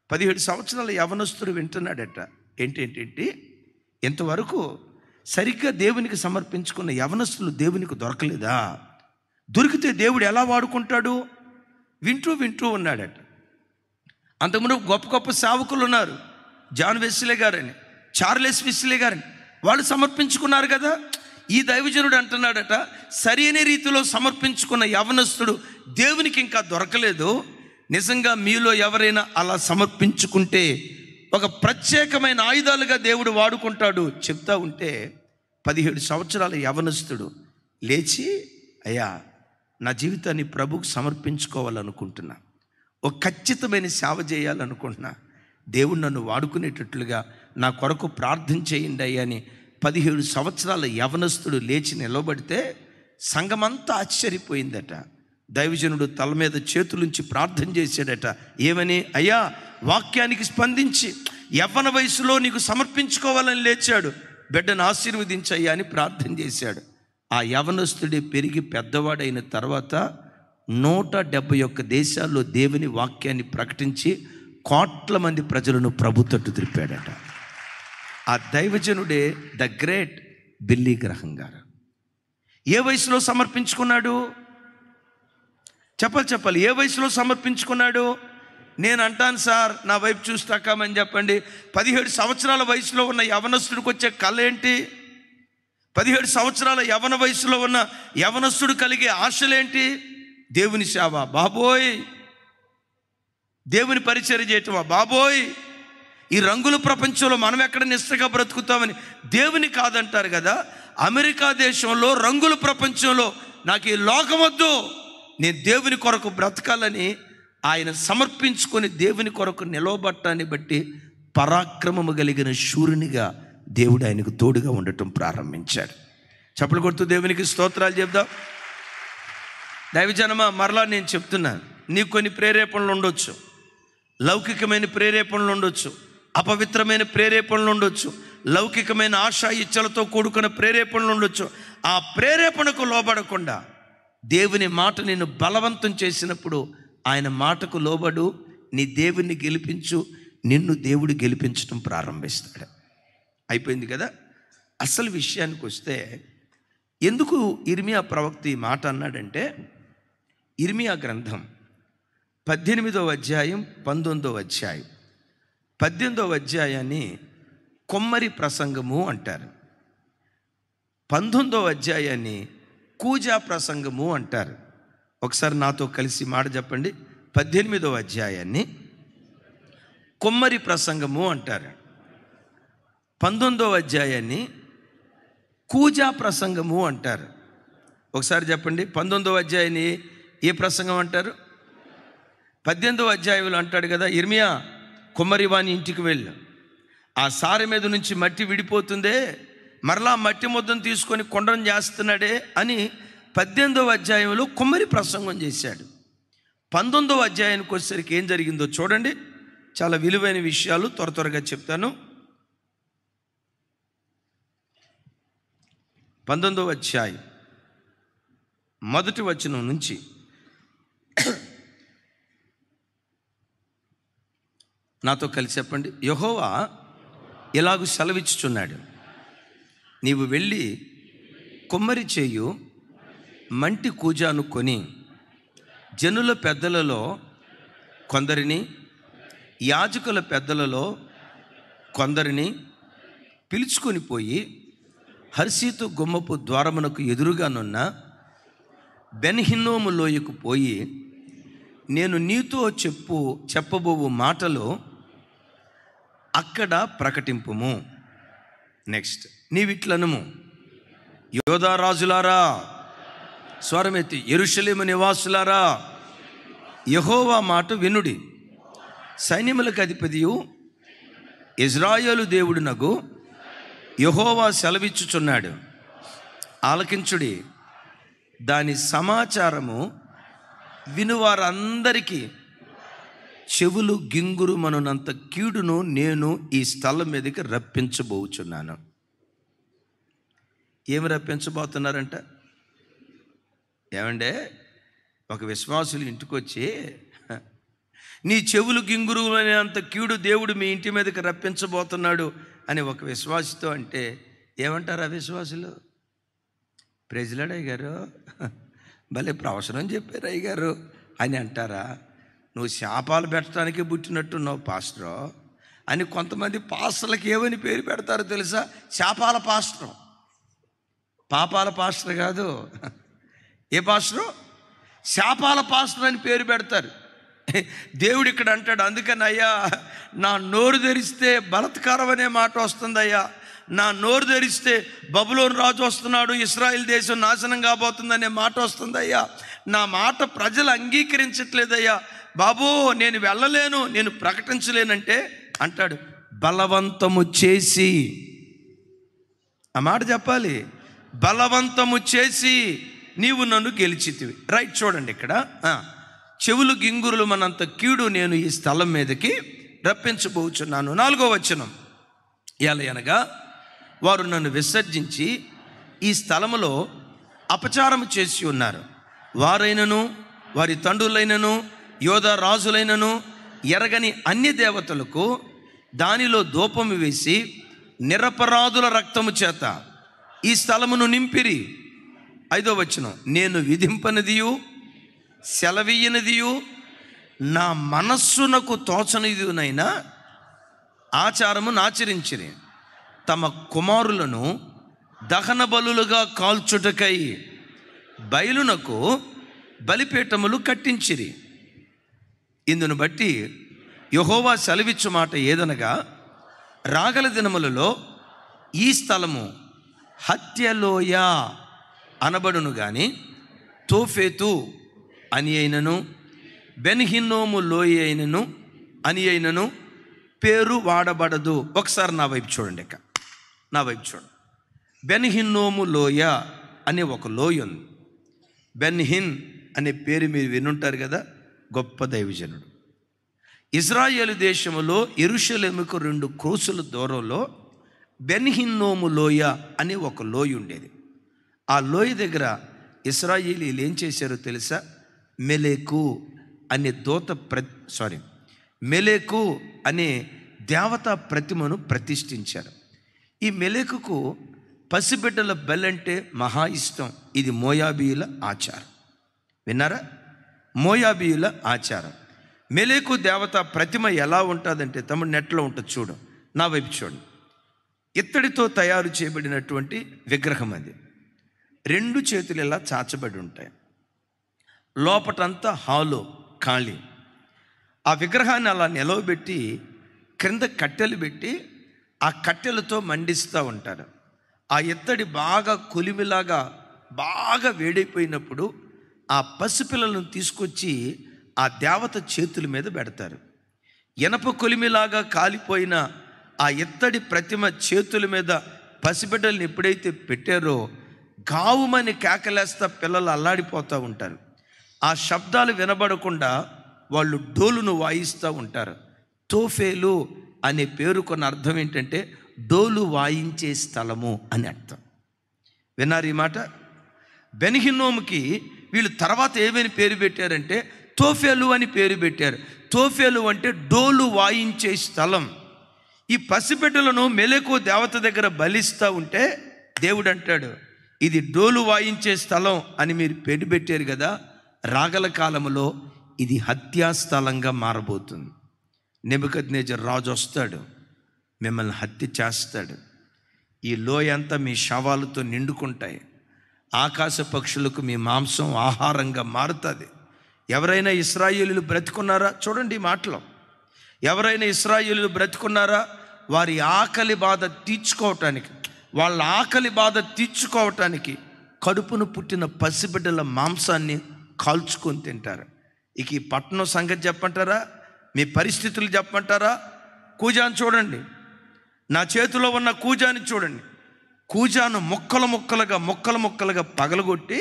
17 సంవత్సరాల యవ్వనస్తుడు వింటున్నాడట. ఏంటి ఇంతవరకు సరిగ్గా దేవునికి సమర్పించుకున్న యవ్వనస్తులు దేవునికి దొరకలేదా? దొరికితే దేవుడు ఎలా వాడుకుంటాడు? వింటూ ఉన్నాడట. అంతకుముందు గొప్ప సేవకులు ఉన్నారు. జాన్ వెస్లీ గారని, చార్లెస్ వెస్లీ గారని, వాళ్ళు సమర్పించుకున్నారు కదా. ఈ దైవజనుడు అంటున్నాడట, సరైన రీతిలో సమర్పించుకున్న యవ్వనస్తుడు దేవునికి ఇంకా దొరకలేదు. నిజంగా మీలో ఎవరైనా అలా సమర్పించుకుంటే ఒక ప్రత్యేకమైన ఆయుధాలుగా దేవుడు వాడుకుంటాడు. చెప్తా ఉంటే 17 సంవత్సరాల యవ్వనస్తుడు లేచి, అయ్యా, నా జీవితాన్ని ప్రభువుకు సమర్పించుకోవాలనుకుంటున్నా, ఒక ఖచ్చితమైన సేవ చేయాలనుకుంటున్నా, దేవుడు నన్ను వాడుకునేటట్లుగా నా కొరకు ప్రార్థన చేయండి అయ్యా అని 17 సంవత్సరాల యవ్వనస్తుడు లేచి నిలబడితే సంఘమంతా ఆశ్చర్యపోయిందట. దైవజనుడు తల మీద చేతులుంచి ప్రార్థన చేశాడట. ఏమని? అయ్యా, వాక్యానికి స్పందించి యవ్వన వయసులో నీకు సమర్పించుకోవాలని లేచాడు. బిడ్డను ఆశీర్వదించయ్యా అని ప్రార్థన చేశాడు. ఆ యవనస్తుడే పెరిగి పెద్దవాడైన తర్వాత 171 దేశాల్లో దేవుని వాక్యాన్ని ప్రకటించి కోట్ల మంది ప్రజలను ప్రభు తట్టు త్రిప్పాడట. ఆ దైవజనుడే ద గ్రేట్ బిల్లీ గ్రహం గారు. ఏ వయసులో సమర్పించుకున్నాడు? చెప్పాలి. ఏ వయసులో సమర్పించుకున్నాడు? నేను అంటాను సార్, నా వైపు చూసి తక్కామని చెప్పండి. 17 సంవత్సరాల వయసులో ఉన్న యవనస్తుడికి వచ్చే కళ ఏంటి? 17 సంవత్సరాల యవన వయసులో ఉన్న యవనస్తుడు కలిగే ఆశలేంటి? దేవుని సేవ బాబోయ్, దేవుని పరిచర్య చేయటమా బాబోయ్, ఈ రంగుల ప్రపంచంలో మనం ఎక్కడ నిష్టగా బ్రతుకుతామని. దేవుని కాదంటారు కదా. అమెరికా దేశంలో రంగుల ప్రపంచంలో నాకు ఈ లోకం వద్దు, నేను దేవుని కొరకు బ్రతకాలని ఆయన సమర్పించుకొని దేవుని కొరకు నిలవబట్టాన్ని బట్టి పరాక్రమము కలిగిన శూరునిగా దేవుడు ఆయనకు తోడుగా ఉండటం ప్రారంభించాడు. చప్పలు కొడుతూ దేవునికి స్తోత్రాలు చెప్దాం. దైవజనమా, మరలా నేను చెప్తున్నాను, నీకు కొన్ని ప్రేరేపణలు ఉండొచ్చు, లౌకికమైన ప్రేరేపణలు ఉండొచ్చు, అపవిత్రమైన ప్రేరేపణలు ఉండొచ్చు, లౌకికమైన ఆశా ఇచ్చలతో కూడుకున్న ప్రేరేపణలు ఉండొచ్చు. ఆ ప్రేరేపణకు లోబడకుండా దేవుని మాట నిన్ను బలవంతం చేసినప్పుడు ఆయన మాటకు లోబడు, నీ దేవుణ్ణి గెలిపించు, నిన్ను దేవుడు గెలిపించడం ప్రారంభిస్తాడు. అయిపోయింది కదా. అసలు విషయానికి వస్తే ఎందుకు ఇర్మియా ప్రవక్త ఈ మాట అన్నాడంటే, ఇర్మియా గ్రంథం 18వ అధ్యాయం 19వ అధ్యాయం 18వ అధ్యాయాన్ని కొమ్మరి ప్రసంగము అంటారు, 19వ అధ్యాయాన్ని కూజా ప్రసంగము అంటారు. ఒకసారి నాతో కలిసి మాట చెప్పండి. 18వ అధ్యాయాన్ని కొమ్మరి ప్రసంగము అంటారు, 19వ అధ్యాయాన్ని కూజా ప్రసంగము అంటారు. ఒకసారి చెప్పండి. 19వ అధ్యాయాన్ని ఏ ప్రసంగం అంటారు? 18వ అధ్యాయంలో అంటాడు కదా, ఇర్మియా కొమ్మరి వాని ఇంటికి వెళ్ళు, ఆ సారె మీద నుంచి మట్టి విడిపోతుందే, మరలా మట్టి ముద్దను తీసుకొని కొండను చేస్తున్నాడే అని 18వ అధ్యాయంలో కొమ్మరి ప్రసంగం చేశాడు. 19వ అధ్యాయానికి వచ్చేసరికి ఏం జరిగిందో చూడండి. చాలా విలువైన విషయాలు త్వరగా చెప్తాను. 19వ అధ్యాయం 1వ వచనం నుంచి నాతో కలిసి చెప్పండి. యెహోవా ఇలాగు సెలవిచ్చుచున్నాడు, నీవు వెళ్ళి కొమ్మరి చేయు మంటి కూజాను కొని జనుల పెద్దలలో కొందరిని, యాజకుల పెద్దలలో కొందరిని పిలుచుకొని పోయి హర్షీతు గుమ్మపు ద్వారమునకు ఎదురుగానున్న బెన్హిన్నోము లోయకు పోయి నేను నీతో చెప్పబోవు మాటలు అక్కడ ప్రకటింపుము. నెక్స్ట్, నీవిట్లనుము, యోధా రాజులారా, స్వరమెత్తి యెరూషలేము నివాసులారా, యెహోవా మాట వినుడి. సైన్యములకు అధిపతియు ఇజ్రాయేలు దేవుడునగు యెహోవా సెలవిచ్చుచున్నాడు, ఆలకించుడి. దాని సమాచారము వినువారందరికీ చెవులు గింగురుమనునంత కీడును నేను ఈ స్థలం మీదకి రప్పించబోచున్నాను. ఏమి రప్పించబోతున్నారంట? ఏమంటే, ఒక విశ్వాసులు ఇంటికి వచ్చి నీ చెవులు గింగురు అనేంత కీడు దేవుడు మీ ఇంటి మీదకి రప్పించబోతున్నాడు అని ఒక విశ్వాసితో అంటే ఏమంటారు ఆ విశ్వాసులు? ప్రైజ్లాడ్ అయ్యగారు, భలే ప్రవచనం చెప్పారు అయ్యగారు అని అంటారా? నువ్వు శాపాలు పెట్టడానికి పుట్టినట్టున్నావు పాస్టర్ అని కొంతమంది పాస్టర్లకు ఏమని పేరు పెడతారో తెలుసా? శాపాల పాస్టర్, పాపాల పాస్టర్ కాదు. ఏ పాస్టరు? శాపాల పాస్టర్ అని పేరు పెడతారు. దేవుడు ఇక్కడ అంటాడు, అందుకని అయ్యా నా నోరు తెరిస్తే బలత్కారం అనే మాట వస్తుందయ్యా, నా నోరు తెరిస్తే బబులోను రాజు వస్తున్నాడు, ఇశ్రాయేల్ దేశం నాశనం కాబోతుందనే మాట వస్తుందయ్యా, నా మాట ప్రజలు అంగీకరించట్లేదయ్యా బాబు, నేను వెళ్ళలేను, నేను ప్రకటించలేనంటే అంటాడు, బలవంతము చేసి, ఆ మాట చెప్పాలి, బలవంతము చేసి నీవు నన్ను గెలిచితివి. రైట్, చూడండి ఇక్కడ, చెవులు గింగురులు మనంత కీడు నేను ఈ స్థలం మీదకి రప్పించబోచున్నాను. 4వ వచనం, ఎలయనగా వారు నన్ను విసర్జించి ఈ స్థలములో అపచారము చేసి ఉన్నారు. వారైనను వారి తండ్రులైనను యోధా రాజులైనను ఎరగని అన్య దేవతలకు దానిలో ధూపము వేసి నిరపరాధుల రక్తము చేత ఈ స్థలమును నింపిరి. 5వ వచనం, నేను విధింపనిదియు సెలవీయనిదియు నా మనస్సునకు తోచనిదినైనా ఆచారమును ఆచరించిరి. తమ కుమారులను దహన బలులుగా కాల్చుటకై బయలునకు బలిపీఠములు కట్టించిరి. ఇందును బట్టి యెహోవా సెలవిచ్చు మాట ఏదనగా, రాగల దినములలో ఈ స్థలము హత్యలోయ అనబడును గాని తోఫెతు అని అయినను బెన్హిన్నోము లోయ అయినను అని అయినను పేరు వాడబడదు. ఒకసారి నా వైపు చూడండి, నా వైపు చూడండి. బెన్హిన్నోము లోయ అనే ఒక లోయ ఉంది. బెన్హిన్ అనే పేరు మీరు వినుంటారు కదా, గొప్ప దైవజనుడు. ఇజ్రాయేలు దేశములో యెరూషలేముకు 2 క్రోసుల దూరంలో బెన్హిన్నోము లోయ అనే ఒక లోయ ఉండేది. ఆ లోయ దగ్గర ఇశ్రాయేలీలు ఏం చేశారో తెలుసా? మెలెకు అనే మెలెకు అనే దేవతా ప్రతిమను ప్రతిష్ఠించారు. ఈ మెలెకుకు పసిబిడ్డల బలంటే మహా ఇష్టం. ఇది మోయాబీయుల ఆచారం. విన్నారా? మోయాబీయుల ఆచారం. మెలెకు దేవత ప్రతిమ ఎలా ఉంటుందంటే, తమ్ముడు నెట్లో ఉంటుంది చూడు, నా వైపు చూడండి. ఇత్తడితో తయారు చేయబడినటువంటి విగ్రహం అది. 2 చేతులు ఇలా చాచబడి ఉంటాయి. లోపటంతా హాలో ఖాళీ. ఆ విగ్రహాన్ని అలా నిలవబెట్టి క్రింద కట్టెలు పెట్టి ఆ కట్టెలతో మండిస్తూ ఉంటారు. ఆ ఇత్తడి బాగా కొలిమిలాగా బాగా వేడైపోయినప్పుడు ఆ పసిపిల్లలను తీసుకొచ్చి ఆ దేవత చేతుల మీద పెడతారు. ఇనప కొలిమిలాగా కాలిపోయిన ఆ ఇత్తడి ప్రతిమ చేతుల మీద పసిబిడ్డలను ఎప్పుడైతే పెట్టారో గావుమని కేకలేస్తా పిల్లలు అల్లాడిపోతూ ఉంటారు. ఆ శబ్దాలు వినబడకుండా వాళ్ళు డోలును వాయిస్తూ ఉంటారు. తోఫేలు అనే పేరు కొన్న అర్థం ఏంటంటే డోలు వాయించే స్థలము అని అర్థం. విన్నారు ఈ మాట? బెన్హిన్నోముకి వీళ్ళు తర్వాత ఏమని పేరు పెట్టారంటే తోఫేలు అని పేరు పెట్టారు. తోఫేలు అంటే డోలు వాయించే స్థలం. ఈ పసిబిడ్డలను మెలెకు దేవత దగ్గర బలిస్తూ ఉంటే దేవుడు అంటాడు, ఇది డోలు వాయించే స్థలం అని మీరు పేరు పెట్టారు కదా, రాగల కాలంలో ఇది హత్యా స్థలంగా మారబోతుంది. నెబుకద్నెజర్ రాజు వస్తాడు, మిమ్మల్ని హత్య చేస్తాడు. ఈ లోయ అంతా మీ శవాలతో నిండుకుంటాయి. ఆకాశ పక్షులకు మీ మాంసం ఆహారంగా మారుతుంది. ఎవరైనా ఇశ్రాయేలీయులు బ్రతికున్నారా? చూడండి ఈ మాటలో, ఎవరైనా ఇశ్రాయేలీయులు బ్రతికున్నారా? వారి ఆకలి బాధ తీర్చుకోవటానికి, వాళ్ళ ఆకలి బాధ తీర్చుకోవటానికి కడుపును పుట్టిన పసిబిడ్డల మాంసాన్ని కాల్చుకొని తింటారు. ఇక ఈ పట్టణం సంగతి చెప్పంటారా? మీ పరిస్థితులు చెప్పంటారా? కూజాను చూడండి, నా చేతిలో ఉన్న కూజాని చూడండి. కూజాను ముక్కలు ముక్కలుగా పగలగొట్టి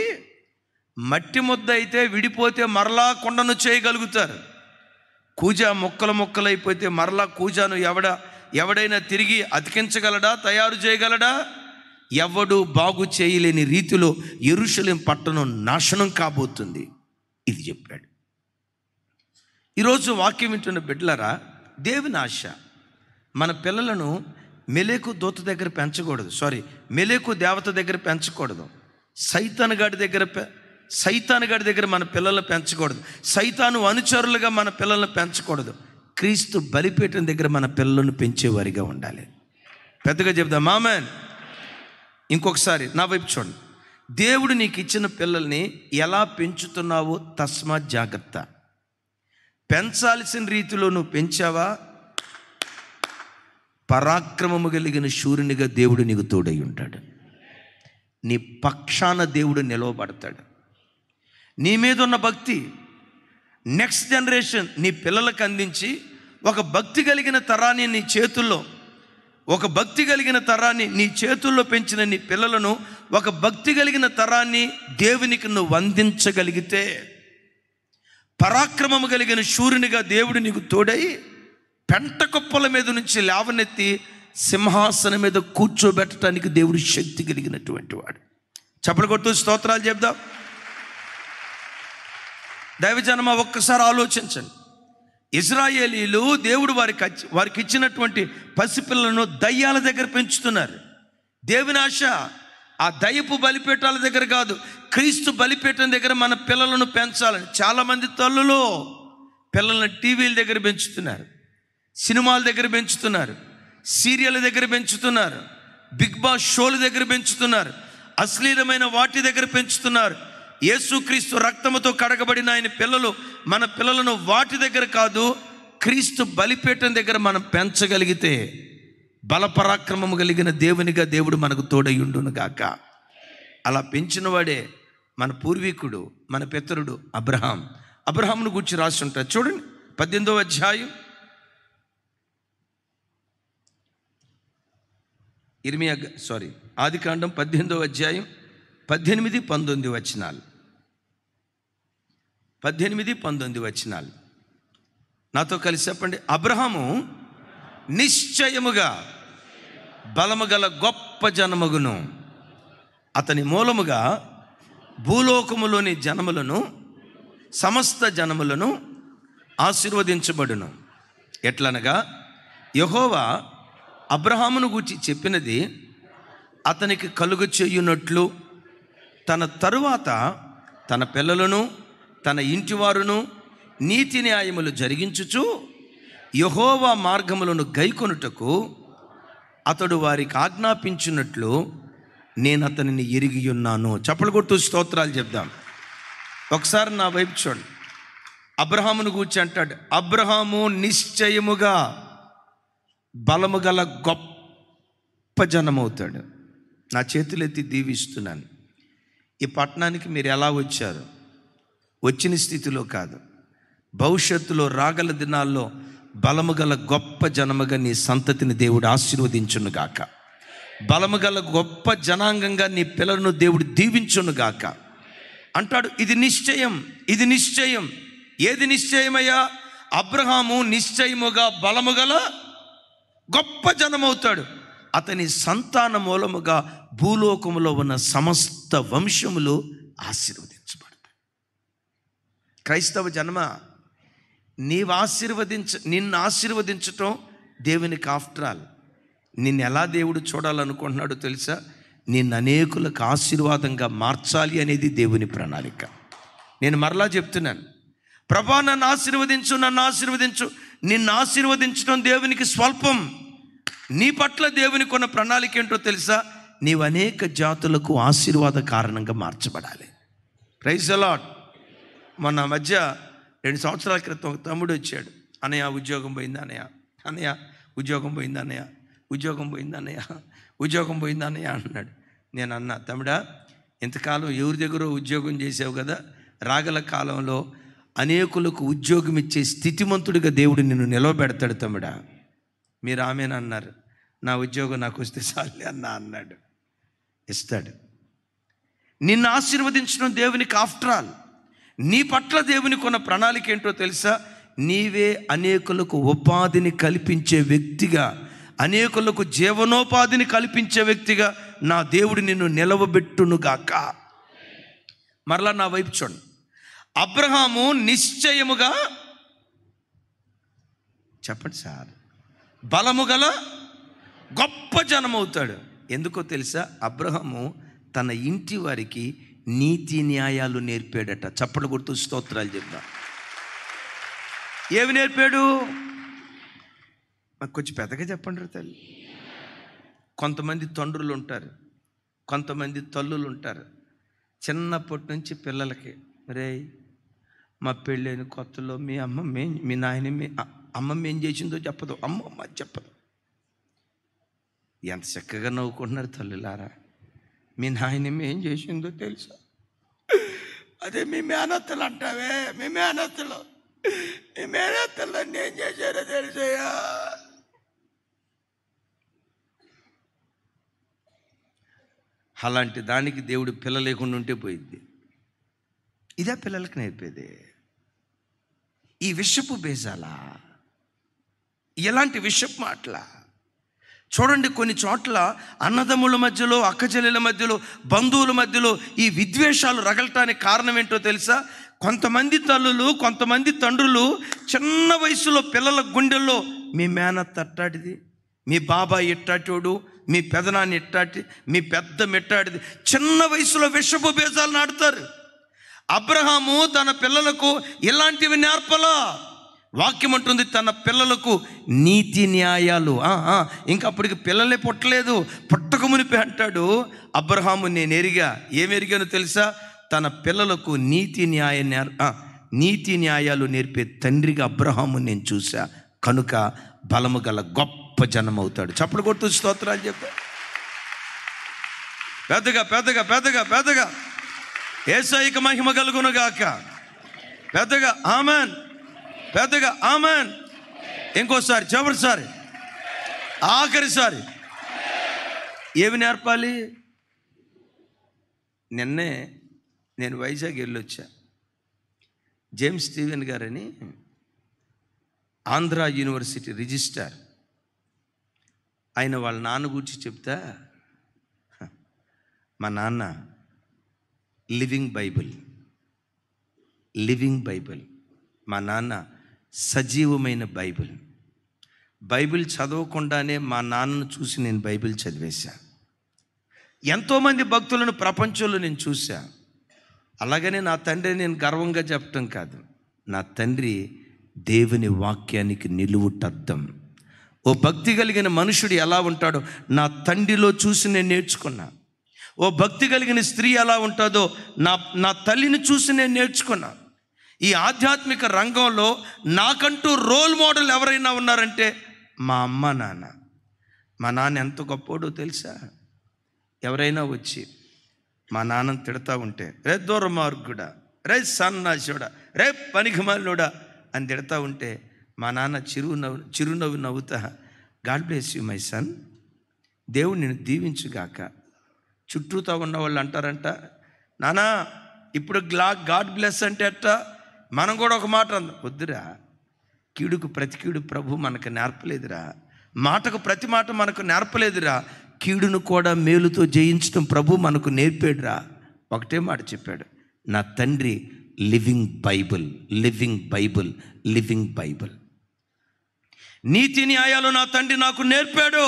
మట్టి ముద్ద అయితే విడిపోతే మరలా కొండను చేయగలుగుతారు. కూజా ముక్కలైపోతే మరలా కూజాను ఎవడైనా తిరిగి అతికించగలడా? తయారు చేయగలడా? ఎవడు బాగు చేయలేని రీతిలో యెరూషలేం పట్టణం నాశనం కాబోతుంది. ఇది చెప్పాడు. ఈరోజు వాక్యం వింటున్న బిడ్డలారా, దేవుని ఆశ మన పిల్లలను మెలెకు దూత దగ్గర పెంచకూడదు. మెలెకు దేవత దగ్గర పెంచకూడదు. సైతాను గాడి దగ్గర మన పిల్లలను పెంచకూడదు. సైతాను అనుచరులుగా మన పిల్లలను పెంచకూడదు. క్రీస్తు బలిపీఠం దగ్గర మన పిల్లలను పెంచేవారిగా ఉండాలి. పెద్దగా చెప్దాం ఆమేన్. ఇంకొకసారి నా వైపు చూడండి. దేవుడు నీకు ఇచ్చిన పిల్లల్ని ఎలా పెంచుతున్నావో తస్మాత్ జాగ్రత్త. పెంచాల్సిన రీతిలో నువ్వు పెంచావా, పరాక్రమము కలిగిన శూరునిగా దేవుడు నీకు తోడై ఉంటాడు. నీ పక్షాన దేవుడు నిలవబడతాడు. నీ మీద ఉన్న భక్తి నెక్స్ట్ జనరేషన్ నీ పిల్లలకు అందించి ఒక భక్తి కలిగిన తరాన్ని నీ చేతుల్లో, ఒక భక్తి కలిగిన తరాన్ని నీ చేతుల్లో పెంచిన నీ పిల్లలను ఒక భక్తి కలిగిన తరాన్ని దేవునికి నువ్వు అందించగలిగితే, పరాక్రమము కలిగిన శూరునిగా దేవుడు నీకు తోడై పెంట కుప్పల మీద నుంచి లేవనెత్తి సింహాసనం మీద కూర్చోబెట్టడానికి దేవుడు శక్తి కలిగినటువంటి వాడు. చప్పలు కొట్టు స్తోత్రాలు చెప్దాం. దైవజనమా, ఒక్కసారి ఆలోచించండి. ఇశ్రాయేలీలు దేవుడు వారికి ఇచ్చినటువంటి పసిపిల్లలను దయ్యాల దగ్గర పెంచుతున్నారు. దేవుని ఆశ ఆ దయ్యపు బలిపీఠాల దగ్గర కాదు, క్రీస్తు బలిపీఠం దగ్గర మన పిల్లలను పెంచాలని. చాలామంది తల్లులు పిల్లలను టీవీల దగ్గర పెంచుతున్నారు, సినిమాల దగ్గర పెంచుతున్నారు, సీరియల్ దగ్గర పెంచుతున్నారు, బిగ్ బాస్ షోల దగ్గర పెంచుతున్నారు, అశ్లీలమైన వాటి దగ్గర పెంచుతున్నారు. యేసుక్రీస్తు రక్తముతో కడగబడిన ఆయన పిల్లలు, మన పిల్లలను వాటి దగ్గర కాదు, క్రీస్తు బలిపీఠం దగ్గర మనం పెంచగలిగితే బలపరాక్రమము కలిగిన దేవునిగా దేవుడు మనకు తోడయుండును గాక. అలా పెంచిన వాడే మన పూర్వీకుడు, మన పితరుడు అబ్రహాం. అబ్రహామును గురించి రాసి ఉంటారు చూడండి. 18వ అధ్యాయం ఆదికాండం 18వ అధ్యాయం 18, 19 వచనాలు. 18, 19 వచనాలు నాతో కలిసి చెప్పండి. అబ్రహాము నిశ్చయముగా బలము గల గొప్ప జనమగును, అతని మూలముగా భూలోకములోని జనములను సమస్త జనములను ఆశీర్వదించబడును. ఎట్లనగా యెహోవా అబ్రహామును గూర్చి చెప్పినది అతనికి కలుగు చేయునట్లు తన తరువాత తన పిల్లలను తన ఇంటివారును నీతి న్యాయములు జరిగించుచు యెహోవా మార్గములను గైకొనుటకు అతడు వారికి ఆజ్ఞాపించినట్లు నేను అతనిని ఎరిగి ఉన్నాను. చప్పలు కొట్టు స్తోత్రాలు చెప్దాం. ఒకసారి నా వైపు చూడండి. అబ్రహామును గూర్చి అంటాడు, అబ్రహాము నిశ్చయముగా బలము గల గొప్ప జనమవుతాడు. నా చేతులెత్తి దీవిస్తున్నాను. ఈ పట్టణానికి మీరు ఎలా వచ్చారు? వచ్చిన స్థితిలో కాదు, భవిష్యత్తులో రాగల దినాల్లో బలము గల గొప్ప జనముగా నీ సంతతిని దేవుడు ఆశీర్వదించునుగాక. బలము గల గొప్ప జనాంగంగా నీ పిల్లలను దేవుడు దీవించునుగాక అంటాడు. ఇది నిశ్చయం, ఇది నిశ్చయం. ఏది నిశ్చయమయ్యా? అబ్రహాము నిశ్చయముగా బలము గల గొప్ప జనమవుతాడు. అతని సంతాన మూలముగా భూలోకములో ఉన్న సమస్త వంశములు ఆశీర్వదించబడతాయి. క్రైస్తవ జన్మ, నిన్ను ఆశీర్వదించటం దేవునికి ఆఫ్టర్ ఆల్. నిన్ను ఎలా దేవుడు చూడాలనుకుంటున్నాడో తెలుసా? నిన్ను అనేకులకు ఆశీర్వాదంగా మార్చాలి అనేది దేవుని ప్రణాళిక. నేను మరలా చెప్తున్నాను, ప్రభా నన్ను ఆశీర్వదించు, నన్ను ఆశీర్వదించు. నిన్ను ఆశీర్వదించడం దేవునికి స్వల్పం. నీ పట్ల దేవునికి ఉన్న ప్రణాళిక ఏంటో తెలుసా? నీవు అనేక జాతులకు ఆశీర్వాద కారణంగా మార్చబడాలి. Praise the lord. మొన్న మధ్య 2 సంవత్సరాల క్రితం ఒక తమ్ముడు వచ్చాడు. అన్నయ్య ఉద్యోగం పోయింది అన్నయ్య, అన్నయ్య ఉద్యోగం పోయింది అన్నయ్య, ఉద్యోగం పోయింది అన్నయ్య, ఉద్యోగం పోయింది అన్నయ్య అంటున్నాడు. నేను అన్నా, తమ్ముడా ఇంతకాలం ఎవరి దగ్గర ఉద్యోగం చేసావు కదా, రాగల కాలంలో అనేకులకు ఉద్యోగం ఇచ్చే స్థితిమంతుడిగా దేవుడు నిన్ను నిలవబెడతాడు తమ్ముడా. మీరు ఆమెను అన్నారు. నా ఉద్యోగం నాకు వస్తే చాలే అన్నాడు. ఇస్తాడు. నిన్ను ఆశీర్వదించడం దేవునికి ఆఫ్టర్ ఆల్. నీ పట్ల దేవునికి ఉన్న ప్రణాళిక ఏంటో తెలుసా? నీవే అనేకులకు ఉపాధిని కల్పించే వ్యక్తిగా, అనేకులకు జీవనోపాధిని కల్పించే వ్యక్తిగా నా దేవుడు నిన్ను నిలవబెట్టునుగాక. మరలా నా వైపు చూడండి. అబ్రహాము నిశ్చయముగా, చెప్పండి సార్, బలము గల గొప్ప జనమవుతాడు. ఎందుకో తెలుసా? అబ్రహాము తన ఇంటి వారికి నీతి న్యాయాలు నేర్పాడట. చప్పట్లు కొడుతూ స్తోత్రాలు చెప్దాం. ఏమి నేర్పాడు? మాకు కొంచెం పెద్దగా చెప్పండి తల్లి. కొంతమంది తండ్రులు ఉంటారు, కొంతమంది తల్లులు ఉంటారు. చిన్నప్పటి నుంచి పిల్లలకి, రే మా పెళ్ళైన కొత్తలో మీ అమ్మమ్మ మీ నాయన మీ అమ్మమ్మ ఏం చేసిందో చెప్పదు, అమ్మమ్మ చెప్పదు. ఎంత చక్కగా నవ్వుకుంటున్నారు తల్లులారా. మీ నాయనమ్మ ఏం చేసిందో తెలుసా? అదే మీ మేనత్తలు అంటావే, మీ మేనత్తలు ఏం చేశారో తెలుసయ్యా. అలాంటి దానికి దేవుడు పిల్ల లేకుండా ఉంటే పోయిద్ది. ఇదే పిల్లలకు నేర్పేది. ఈ విషపు బేజాలా? ఎలాంటి విషపు మాటల? చూడండి, కొన్ని చోట్ల అన్నదమ్ముల మధ్యలో, అక్కచెల్లెల మధ్యలో, బంధువుల మధ్యలో ఈ విద్వేషాలు రగలటానికి కారణం ఏంటో తెలుసా? కొంతమంది తల్లులు, కొంతమంది తండ్రులు చిన్న వయసులో పిల్లల గుండెల్లో మీ మేనత్త అట్టాటిది, మీ బాబాయ్ ఇట్టాటోడు, మీ పెదనాన్ని ఇట్టాటి, మీ పెద్ద మిట్టాడిది, చిన్న వయసులో విషపు బీజాలు నాటుతారు. అబ్రహాము తన పిల్లలకు ఇలాంటివి నేర్పలా. వాక్యం అంటుంది తన పిల్లలకు నీతి న్యాయాలు. ఇంకా అప్పటికి పిల్లలే పుట్టలేదు, పుట్టక మునిపే అంటాడు అబ్రహాము, నేను ఏమెరిగాను తెలుసా? తన పిల్లలకు నీతి న్యాయాలు నేర్పే తండ్రిగా అబ్రహాము నేను చూసా, కనుక బలము గల గొప్ప జనం అవుతాడు. చప్పుడు కొట్టు స్తోత్రాలు చెప్పా. పెద్దగా పెద్దగా పెద్దగా పెద్దగా యేసయ్యకు మహిమ కలుగును గాక. పెద్దగా ఆమెన్, పెద్దగా ఆమెన్. ఇంకోసారి, చివరిసారి, ఆఖరిసారి. ఏమి నేర్పాలి? నిన్నే నేను వైజాగ్ వెళ్ళొచ్చా. జేమ్స్ స్టీవెన్ గారని ఆంధ్ర యూనివర్సిటీ రిజిస్ట్రార్, ఆయన వాళ్ళ నాన్న గురించి చెప్తా, మా నాన్న లివింగ్ బైబిల్, మా నాన్న సజీవమైన బైబిల్ చదవకుండానే మా నాన్నను చూసి నేను బైబిల్ చదివేశా. ఎంతోమంది భక్తులను ప్రపంచంలో నేను చూసా. అలాగనే నా తండ్రి నేను గర్వంగా చెప్పటం కాదు, నా తండ్రి దేవుని వాక్యానికి నిలువుటద్దం. ఓ భక్తి కలిగిన మనుషుడు ఎలా ఉంటాడో నా తండ్రిలో చూసి నేను నేర్చుకున్నా. ఓ భక్తి కలిగిన స్త్రీ ఎలా ఉంటుందో నా తల్లిని చూసి నేను నేర్చుకున్నా. ఈ ఆధ్యాత్మిక రంగంలో నాకంటూ రోల్ మోడల్ ఎవరైనా ఉన్నారంటే మా అమ్మ నాన్న. మా నాన్న ఎంత గొప్పోడో తెలుసా? ఎవరైనా వచ్చి మా నాన్నని తిడతా ఉంటే, రే దుర్మార్గుడా, రే సన్నాసుడా, రే పనికిమాలినోడా అని తిడతా ఉంటే మా నాన్న చిరునవ్వు నవ్వుతా, God bless you my sun, దేవుడు నిన్ను దీవించుగాక. చుట్టూతో ఉన్న వాళ్ళు అంటారంట, నానా ఇప్పుడు గాడ్ బ్లెస్ అంటే అట్ట, మనం కూడా ఒక మాట వద్దురా, కీడుకు ప్రతి కీడు ప్రభు మనకు నేర్పలేదురా, మాటకు ప్రతి మాట మనకు నేర్పలేదురా, కీడును కూడా మేలుతో జయించడం ప్రభు మనకు నేర్పాడురా. ఒకటే మాట చెప్పాడు, నా తండ్రి లివింగ్ బైబిల్. నీతి న్యాయాలు నా తండ్రి నాకు నేర్పాడు.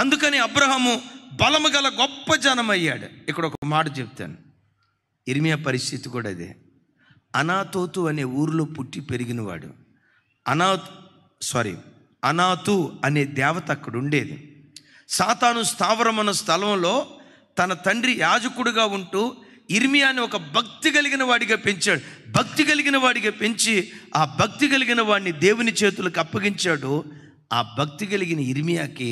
అందుకని అబ్రహాము బలము గల గొప్ప జనం అయ్యాడు. ఇక్కడ ఒక మాట చెప్తాను, ఇర్మియా పరిస్థితి కూడా అదే. అనాతోతు అనే ఊరిలో పుట్టి పెరిగినవాడు. అనాతు అనే దేవత అక్కడ ఉండేది. సాతాను స్థావరం అన్న స్థలంలో తన తండ్రి యాజకుడుగా ఉంటూ ఇర్మియాని ఒక భక్తి కలిగిన వాడిగా పెంచాడు. భక్తి కలిగిన వాడిగా పెంచి ఆ భక్తి కలిగిన వాడిని దేవుని చేతులకు అప్పగించాడు. ఆ భక్తి కలిగిన ఇర్మియాకి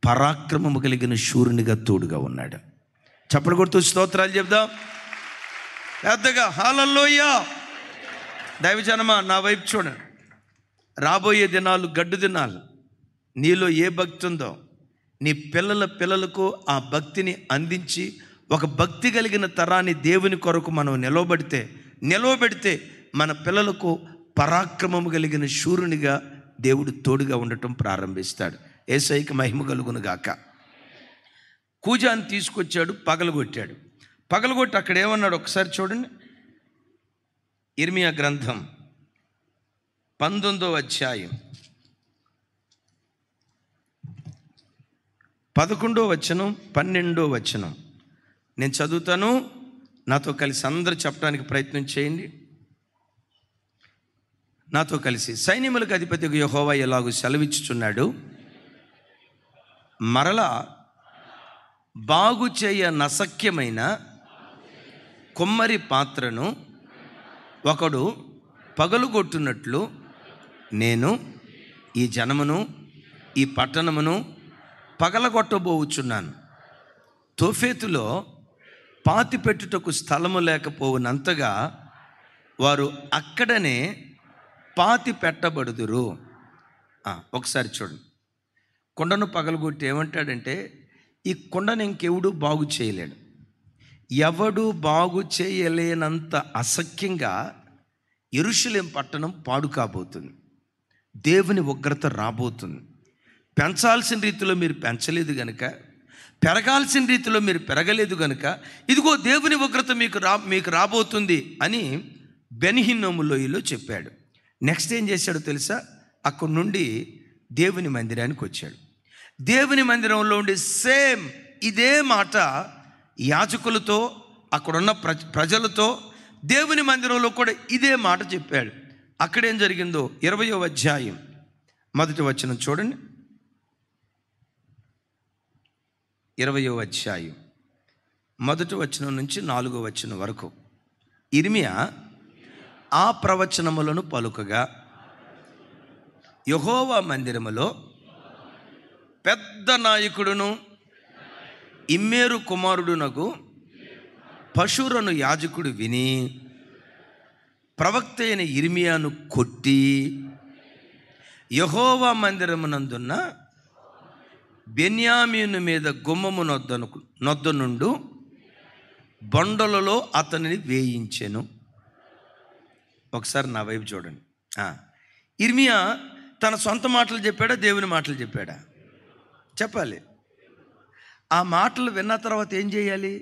పరాక్రమము కలిగిన శూరునిగా తోడుగా ఉన్నాడు. చప్పలు కొడుతూ స్తోత్రాలు చెప్దాం పెద్దగా. హల్లెలూయా. దైవజనమా, నా వైపు చూడండి. రాబోయే దినాలు గడ్డు దినాలు. నీలో ఏ భక్తి ఉందో నీ పిల్లలకు ఆ భక్తిని అందించి ఒక భక్తి కలిగిన తరాన్ని దేవుని కొరకు మనం నిలవబెడితే మన పిల్లలకు పరాక్రమము కలిగిన శూరునిగా దేవుడు తోడుగా ఉండటం ప్రారంభిస్తాడు. యేసయ్యకి మహిమ కలుగును గాక. కూజాన్ని తీసుకొచ్చాడు, పగలగొట్టి అక్కడ ఏమన్నాడు ఒకసారి చూడండి. ఇర్మియా గ్రంథం 19వ అధ్యాయం 11వ వచనం 12వ వచనం నేను చదువుతాను. నాతో కలిసి అందరూ చెప్పడానికి ప్రయత్నం చేయండి. నాతో కలిసి, సైన్యములకు అధిపతిగా యెహోవా ఎలాగూ సెలవిచ్చుచున్నాడు, మరలా బాగు చేయ నశక్యమైన కొమ్మరి పాత్రను ఒకడు పగలుగొట్టునట్లు నేను ఈ జనమును ఈ పట్టణమును పగలగొట్టబోచున్నాను. తోఫెతులో పాతి పెట్టుటకు స్థలము లేకపోవునంతగా వారు అక్కడనే పాతి పెట్టబడుదురు. ఒకసారి చూడండి, కొండను పగలగొట్టి ఏమంటాడంటే, ఈ కొండను ఇంకెవడు బాగు చేయలేడు, ఎవడు బాగు చేయలేనంత అసఖ్యంగా యెరూషలేము పట్టణం పాడు కాబోతుంది. దేవుని ఉగ్రత రాబోతుంది. పెంచాల్సిన రీతిలో మీరు పెంచలేదు గనుక, పెరగాల్సిన రీతిలో మీరు పెరగలేదు గనుక, ఇదిగో దేవుని ఉగ్రత మీకు రాబోతుంది అని బెన్ హిన్నోము లోయలో చెప్పాడు. నెక్స్ట్ ఏం చేశాడో తెలుసా? అక్కడి నుండి దేవుని మందిరానికి వచ్చాడు. దేవుని మందిరంలో ఉండి సేమ్ ఇదే మాట యాజకులతో, అక్కడున్న ప్రజలతో, దేవుని మందిరంలో కూడా ఇదే మాట చెప్పాడు. అక్కడేం జరిగిందో 20వ అధ్యాయం 1వ వచనం చూడండి. 20వ అధ్యాయం 1వ వచనం నుంచి 4వ వచనం వరకు. యిర్మీయా ఆ ప్రవచనములను పలుకగా యెహోవా మందిరములో పెద్ద నాయకుడును ఇమ్మేరు కుమారుడునగు పషూరను యాజకుడు విని ప్రవక్త అయిన యిర్మీయాను కొట్టి యెహోవా మందిరమునందున్న బెన్యామీను మీద గుమ్మము నొద్ద నుండు బండలలో అతనిని వేయించెను. ఒకసారి నా వైపు చూడండి. యిర్మీయా తన సొంత మాటలు చెప్పాడా, దేవుని మాటలు చెప్పాడా? చెప్పాలి. ఆ మాటలు విన్న తర్వాత ఏం చేయాలి?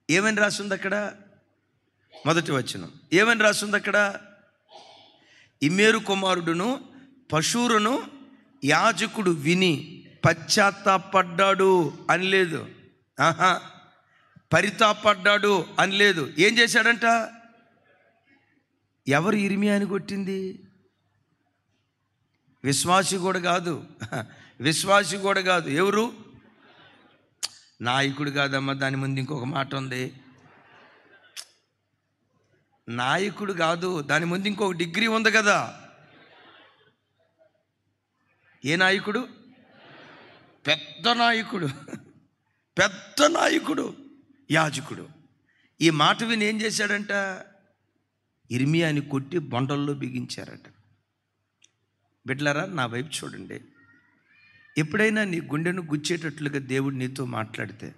ఏమని రాస్తుంది అక్కడ? 1వ వచనం ఏమని రాస్తుంది అక్కడ? ఇమ్మేరు కుమారుడును పషూరును యాజకుడు విని పశ్చాత్తాపడ్డాడు అని లేదు. పరితాపడ్డాడు అని లేదు. ఏం చేశాడంట? ఎవరు యిర్మీయాని కొట్టింది? విశ్వాసి కూడా కాదు. ఎవరు? నాయకుడు కాదమ్మా. దాని ముందు ఇంకొక మాట ఉంది. నాయకుడు కాదు, దాని ముందు ఇంకొక డిగ్రీ ఉంది కదా. ఏ నాయకుడు? పెద్ద నాయకుడు యాజకుడు. ఈ మాట విని ఏం చేశాడంట? యిర్మీయాని కొట్టి బండల్లో బిగించారట. బిడ్డలారా, నా వైపు చూడండి. ఎప్పుడైనా నీ గుండెను గుచ్చేటట్లుగా దేవుడు నీతో మాట్లాడితే,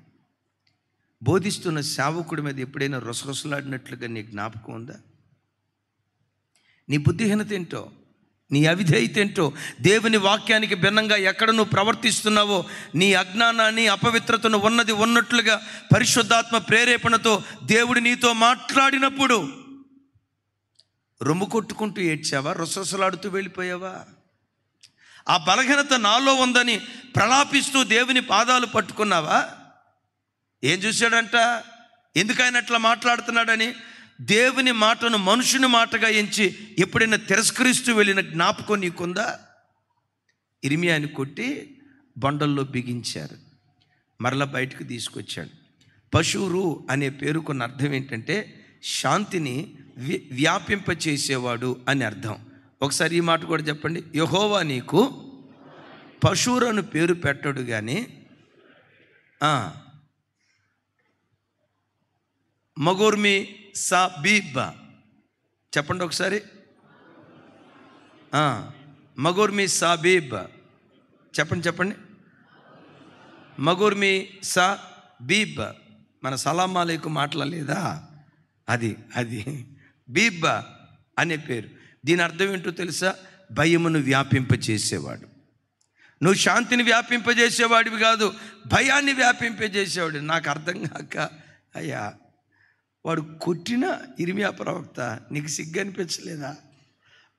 బోధిస్తున్న సేవకుడి మీద ఎప్పుడైనా రొసరొసలాడినట్లుగా నీ జ్ఞాపకం ఉందా? నీ బుద్ధిహీనత ఏంటో, నీ అవిధేయత ఏంటో, దేవుని వాక్యానికి భిన్నంగా ఎక్కడ నువ్వు ప్రవర్తిస్తున్నావో, నీ అజ్ఞానాన్ని అపవిత్రతను ఉన్నట్లుగా పరిశుద్ధాత్మ ప్రేరేపణతో దేవుడు నీతో మాట్లాడినప్పుడు రొమ్ము కొట్టుకుంటూ ఏడ్చావా? రొసరొసలాడుతూ వెళ్ళిపోయావా? ఆ బలహీనత నాలో ఉందని ప్రలాపిస్తూ దేవుని పాదాలు పట్టుకున్నావా? ఏం చూశాడంట? ఎందుకైనా అట్లా మాట్లాడుతున్నాడని దేవుని మాటను మనుషుని మాటగా ఎంచి ఎప్పుడైనా తిరస్కరిస్తూ వెళ్ళిన జ్ఞాపకం నీకుందా? యిర్మీయాని కొట్టి బండల్లో బిగించారు. మరలా బయటకు తీసుకొచ్చాడు. పషూరు అనే పేరుకున్న అర్థం ఏంటంటే శాంతిని వ్యాపింపచేసేవాడు అని అర్థం. ఒకసారి ఈ మాట కూడా చెప్పండి. యెహోవా నీకు పషూరను పేరు పెట్టడు కానీ మగోర్మి సాబీబ్ చెప్పండి ఒకసారి. మగోర్మి సాబీబ్ చెప్పండి. మగోర్మి సాబీబ్. మన సలాం అలైకుం మాట్లాడలేదా? అది బీబ్ అనే పేరు. దీని అర్థం ఏంటో తెలుసా? భయమును వ్యాపింపజేసేవాడు. నువ్వు శాంతిని వ్యాపింపజేసేవాడివి కాదు, భయాన్ని వ్యాపింపజేసేవాడు. నాకు అర్థం కాక, అయ్యా వాడు కొట్టిన యిర్మీయా ప్రవక్త నీకు సిగ్గు అనిపించలేదా?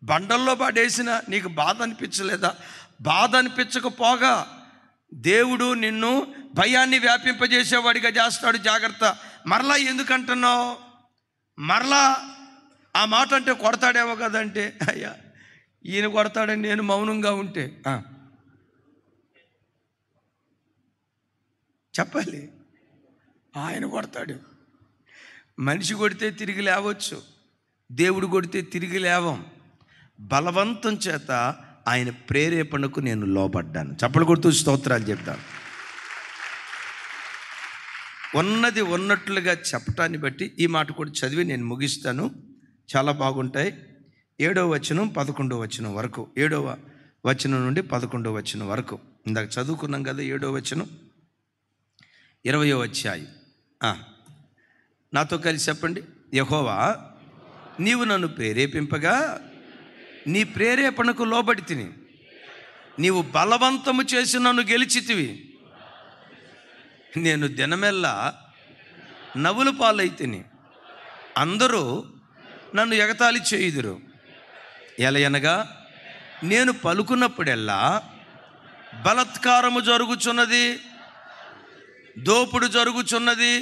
బండల్లో పడేసిన నీకు బాధ అనిపించలేదా? బాధ అనిపించకపోగా దేవుడు నిన్ను భయాన్ని వ్యాపింపజేసేవాడిగా చేస్తాడు. జాగ్రత్త. మరలా ఎందుకంటున్నావు? మరలా ఆ మాట అంటే కొడతాడేమో కదంటే, అయ్యా ఈయన కొడతాడని నేను మౌనంగా ఉంటే చెప్పాలి. ఆయన కొడతాడు. మనిషి కొడితే తిరిగి లేవచ్చు, దేవుడు కొడితే తిరిగి లేవం. బలవంతం చేత ఆయన ప్రేరేపణకు నేను లోబడ్డాను. చప్పలు కొడుతూ స్తోత్రాలు చెప్తాను. ఉన్నది ఉన్నట్లుగా చెప్పటాన్ని బట్టి ఈ మాట కూడా చదివి నేను ముగిస్తాను. చాలా బాగుంటాయి. 7వ వచనం 11వ వచనం వరకు, 7వ వచనం నుండి 11వ వచనం వరకు ఇందాక చదువుకున్నాం కదా. 7వ వచనం 20వ అధ్యాయం. నాతో కలిసి చెప్పండి. యెహోవా నీవు నన్ను ప్రేరేపింపగా నీ ప్రేరేపణకు లోబడి తిని, నీవు బలవంతము చేసి నన్ను గెలిచితివి. నేను దినమెల్లా నవ్వుల పాలైతిని, అందరూ నన్ను ఎగతాళి చేయుదురు. ఎలయనగా నేను పలుకున్నప్పుడెల్లా బలత్కారము జరుగుచున్నది, దోపుడు జరుగుచున్నది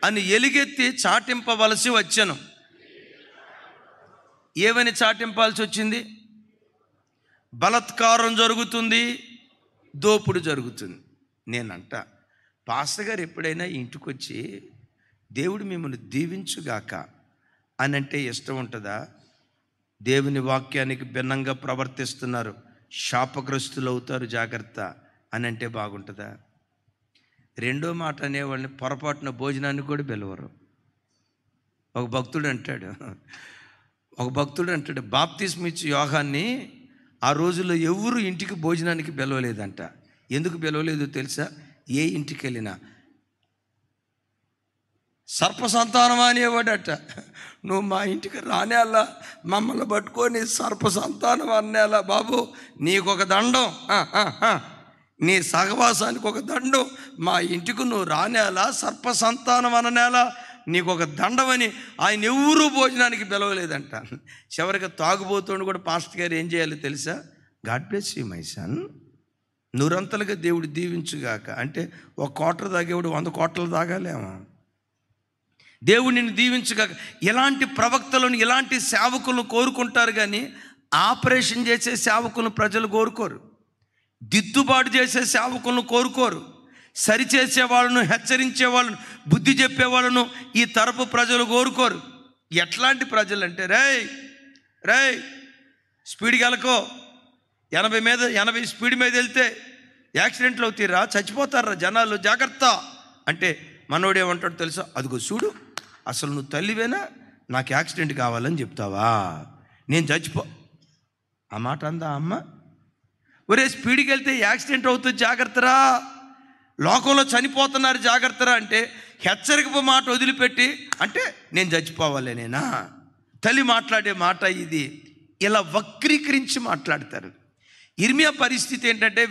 అని ఎలుగెత్తి చాటింపవలసి వచ్చెను. ఏమని చాటింపాల్సి వచ్చింది? బలత్కారం జరుగుతుంది, దోపుడు జరుగుతుంది. నేనంట, పాస్టర్ గారు ఎప్పుడైనా ఇంటికి వచ్చి దేవుడు మిమ్మల్ని దీవించుగాక అని అంటే ఇష్టం ఉంటుందా? దేవుని వాక్యానికి భిన్నంగా ప్రవర్తిస్తున్నారు, శాపగ్రస్తులు అవుతారు, జాగ్రత్త అని అంటే బాగుంటుందా? రెండో మాట అనేవాళ్ళని పొరపాటున భోజనానికి కూడా పిలవరు. ఒక భక్తుడు అంటాడు బాప్తిస్మ ఇచ్చి యోహాన్ని ఆ రోజుల్లో ఎవరు ఇంటికి భోజనానికి పిలవలేదంట. ఎందుకు పిలవలేదో తెలుసా? ఏ ఇంటికి వెళ్ళినా సర్పసంతానమా అనేవాడట. నువ్వు మా ఇంటికి రానేలా, మమ్మల్ని పట్టుకొని సర్పసంతానం అనేలా, బాబు నీకొక దండం, నీ సహవాసానికి ఒక దండం, మా ఇంటికి నువ్వు రానేలా, సర్పసంతానం అననేలా, నీకు ఒక దండమని ఆయన ఎవరూ భోజనానికి పిలవలేదంట. చివరికి తాగుబోతుని కూడా పాస్టర్ గారు ఏం చేయాలో తెలుసా? God bless you my son, నూరంతలుగా దేవుడు దీవించుగాక అంటే ఒక కోటర్ తాగేవాడు 100 కోట్రలు తాగాలేమో. దేవుడు నిన్ను దీవించుగాక. ఇలాంటి ప్రవక్తలను, ఇలాంటి సేవకులను కోరుకుంటారు, కానీ ఆపరేషన్ చేసే సేవకులను ప్రజలు కోరుకోరు. దిద్దుబాటు చేసే సేవకులను కోరుకోరు. సరిచేసే వాళ్ళను, హెచ్చరించే వాళ్ళను, బుద్ధి చెప్పే వాళ్ళను ఈ తరపు ప్రజలు కోరుకోరు. ఎట్లాంటి ప్రజలు అంటే, రేయ్ స్పీడ్కి వెళ్ళకో, 80 స్పీడ్ మీద వెళ్తే యాక్సిడెంట్లు అవుతారా, చచ్చిపోతారా జనాలు, జాగ్రత్త అంటే మనోడు ఏమంటాడు తెలుసా? అదిగో చూడు, అసలు నువ్వు తల్లివేనా, నాకు యాక్సిడెంట్ కావాలని చెప్తావా, నేను చచ్చిపో. ఆ మాట అందా అమ్మ? ఒరే స్పీడ్కి వెళ్తే యాక్సిడెంట్ అవుతుంది, జాగ్రత్తరా, లోకంలో చనిపోతున్నారు, జాగ్రత్తరా అంటే హెచ్చరిక మాట వదిలిపెట్టి అంటే నేను చచ్చిపోవాలేనేనా? తల్లి మాట్లాడే మాట ఇది. ఇలా వక్రీకరించి మాట్లాడతారు. ఇర్మియా పరిస్థితి ఏంటంటే,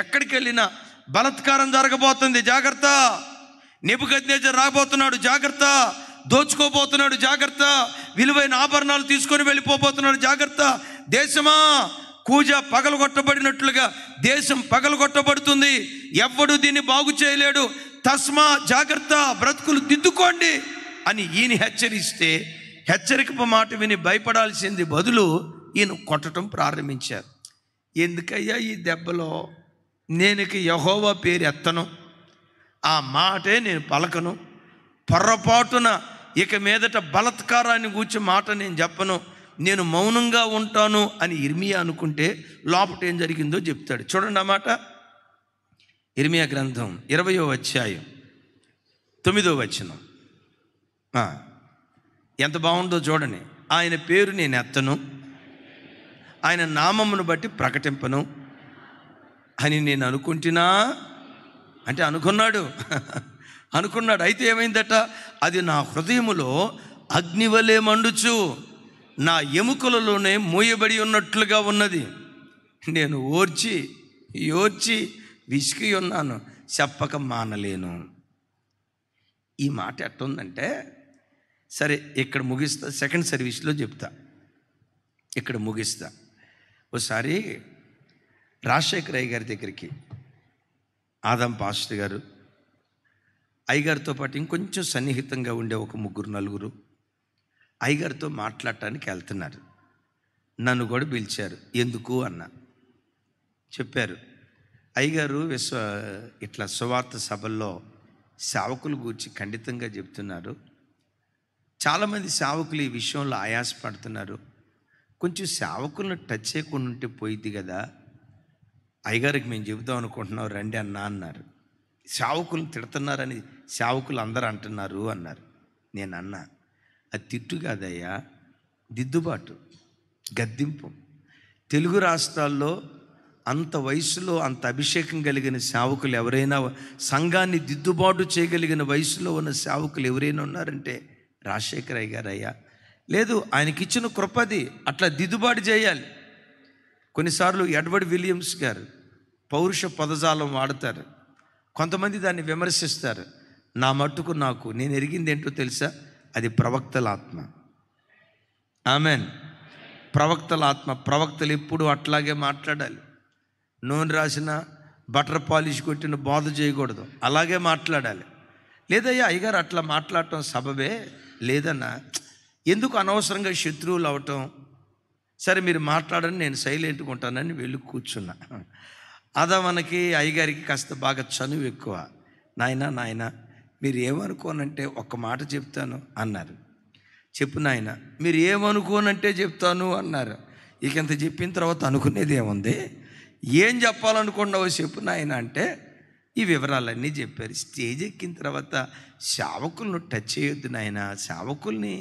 ఎక్కడికి వెళ్ళినా బలత్కారం జరగబోతుంది, జాగ్రత్త, నెబుకద్నెజర్ రాబోతున్నాడు, జాగ్రత్త, దోచుకోబోతున్నాడు, జాగ్రత్త, విలువైన ఆభరణాలు తీసుకొని వెళ్ళిపోబోతున్నాడు, జాగ్రత్త, దేశమా కూజ పగలగొట్టబడినట్లుగా దేశం పగలగొట్టబడుతుంది, ఎవ్వడు దీన్ని బాగు చేయలేడు, తస్మా జాగ్రత్త, బ్రతుకులు దిద్దుకోండి అని ఈయన హెచ్చరిస్తే, హెచ్చరిక మాట విని భయపడాల్సింది బదులు ఈయన కొట్టడం ప్రారంభించారు. ఎందుకయ్యా ఈ దెబ్బలో? నేను యెహోవా పేరు ఎత్తను, ఆ మాటే నేను పలకను, పొర్రపాటున ఇక మీదట బలత్కారాన్ని గూర్చి మాట నేను చెప్పను, నేను మౌనంగా ఉంటాను అని ఇర్మియా అనుకుంటే లోపట ఏం జరిగిందో చెప్తాడు. చూడండి ఆ మాట. ఇర్మియా గ్రంథం 20వ అధ్యాయం 9వ వచనం. ఎంత బాగుందో చూడండి. ఆయన పేరు నేను ఎత్తను, ఆయన నామమును బట్టి ప్రకటింపను అని నేను అనుకుంటున్నా అంటే అనుకున్నాడు. అయితే ఏమైందట? అది నా హృదయములో అగ్నివలే మండుచు, నా ఎముకలలోనే మూయబడి ఉన్నట్లుగా ఉన్నది. నేను ఓర్చి విసిగి ఉన్నాను, చెప్పక మానలేను. ఈ మాట ఎట్టుందంటే, సరే ఇక్కడ ముగిస్తా, సెకండ్ సర్వీస్లో చెప్తా, ఇక్కడ ముగిస్తా. ఒకసారి రాజశేఖర్ అయ్య గారి దగ్గరికి ఆదం పాస్టర్ గారు, అయ్యగారితో పాటు ఇంకొంచెం సన్నిహితంగా ఉండే ఒక 3-4 అయ్యగారితో మాట్లాడటానికి వెళ్తున్నారు. నన్ను కూడా పిలిచారు. ఎందుకు అన్న చెప్పారు. అయ్యగారు ఇట్లా సువార్త సభల్లో సేవకుల గురించి ఖండితంగా చెప్తున్నారు, చాలామంది సేవకులు ఈ విషయంలో ఆయాసపడుతున్నారు, కొంచెం సేవకులను టచ్ చేయకుండా ఉంటే పోయిద్ది కదా, అయ్యగారికి మేము చెబుదాం అనుకుంటున్నాం రండి అన్నా అన్నారు. సేవకులను తిడుతున్నారని సేవకులు అందరూ అంటున్నారు అన్నారు. నేను అన్నా, అది తిట్టు కాదయ్యా, దిద్దుబాటు, గద్దింపు. తెలుగు రాష్ట్రాల్లో అంత వయసులో అంత అభిషేకం కలిగిన సేవకులు ఎవరైనా, సంఘాన్ని దిద్దుబాటు చేయగలిగిన వయసులో ఉన్న సేవకులు ఎవరైనా ఉన్నారంటే రాజశేఖర్ అయ్య గారు. అయ్యా లేదు, ఆయనకిచ్చిన కృపది, అట్లా దిద్దుబాటు చేయాలి. కొన్నిసార్లు ఎడ్వర్డ్ విలియమ్స్ గారు పౌరుష పదజాలం వాడతారు, కొంతమంది దాన్ని విమర్శిస్తారు. నా మట్టుకు నేను ఎరిగింది ఏంటో తెలుసా? అది ప్రవక్తల ఆత్మ. ఆమెన్. ప్రవక్తల ఆత్మ. ప్రవక్తలు ఎప్పుడు అట్లాగే మాట్లాడాలి. నూనె రాసిన బటర్ పాలిష్ కొట్టిన బోధ చేయకూడదు, అలాగే మాట్లాడాలి. లేదయ్యా అయ్యగారు అట్లా మాట్లాడటం సబబే, లేదన్నా ఎందుకు అనవసరంగా శత్రువులు అవటం, సరే మీరు మాట్లాడని, నేను సైలెంట్గా ఉంటానని వెళ్ళి కూర్చున్నా. మనకి అయ్యగారికి కాస్త బాగా చనువు ఎక్కువ. నాయన మీరు ఏమనుకోనంటే ఒక్క మాట చెప్తాను అన్నారు. చెప్పు నాయన, మీరు ఏమనుకోనంటే చెప్తాను అన్నారు. ఇక ఇంత చెప్పిన తర్వాత అనుకునేది ఏముంది, ఏం చెప్పాలనుకున్నావో చెప్పు నాయన అంటే ఈ వివరాలన్నీ చెప్పారు. స్టేజ్ ఎక్కిన తర్వాత సేవకులను టచ్ చేయొద్దు నాయన, సేవకుల్ని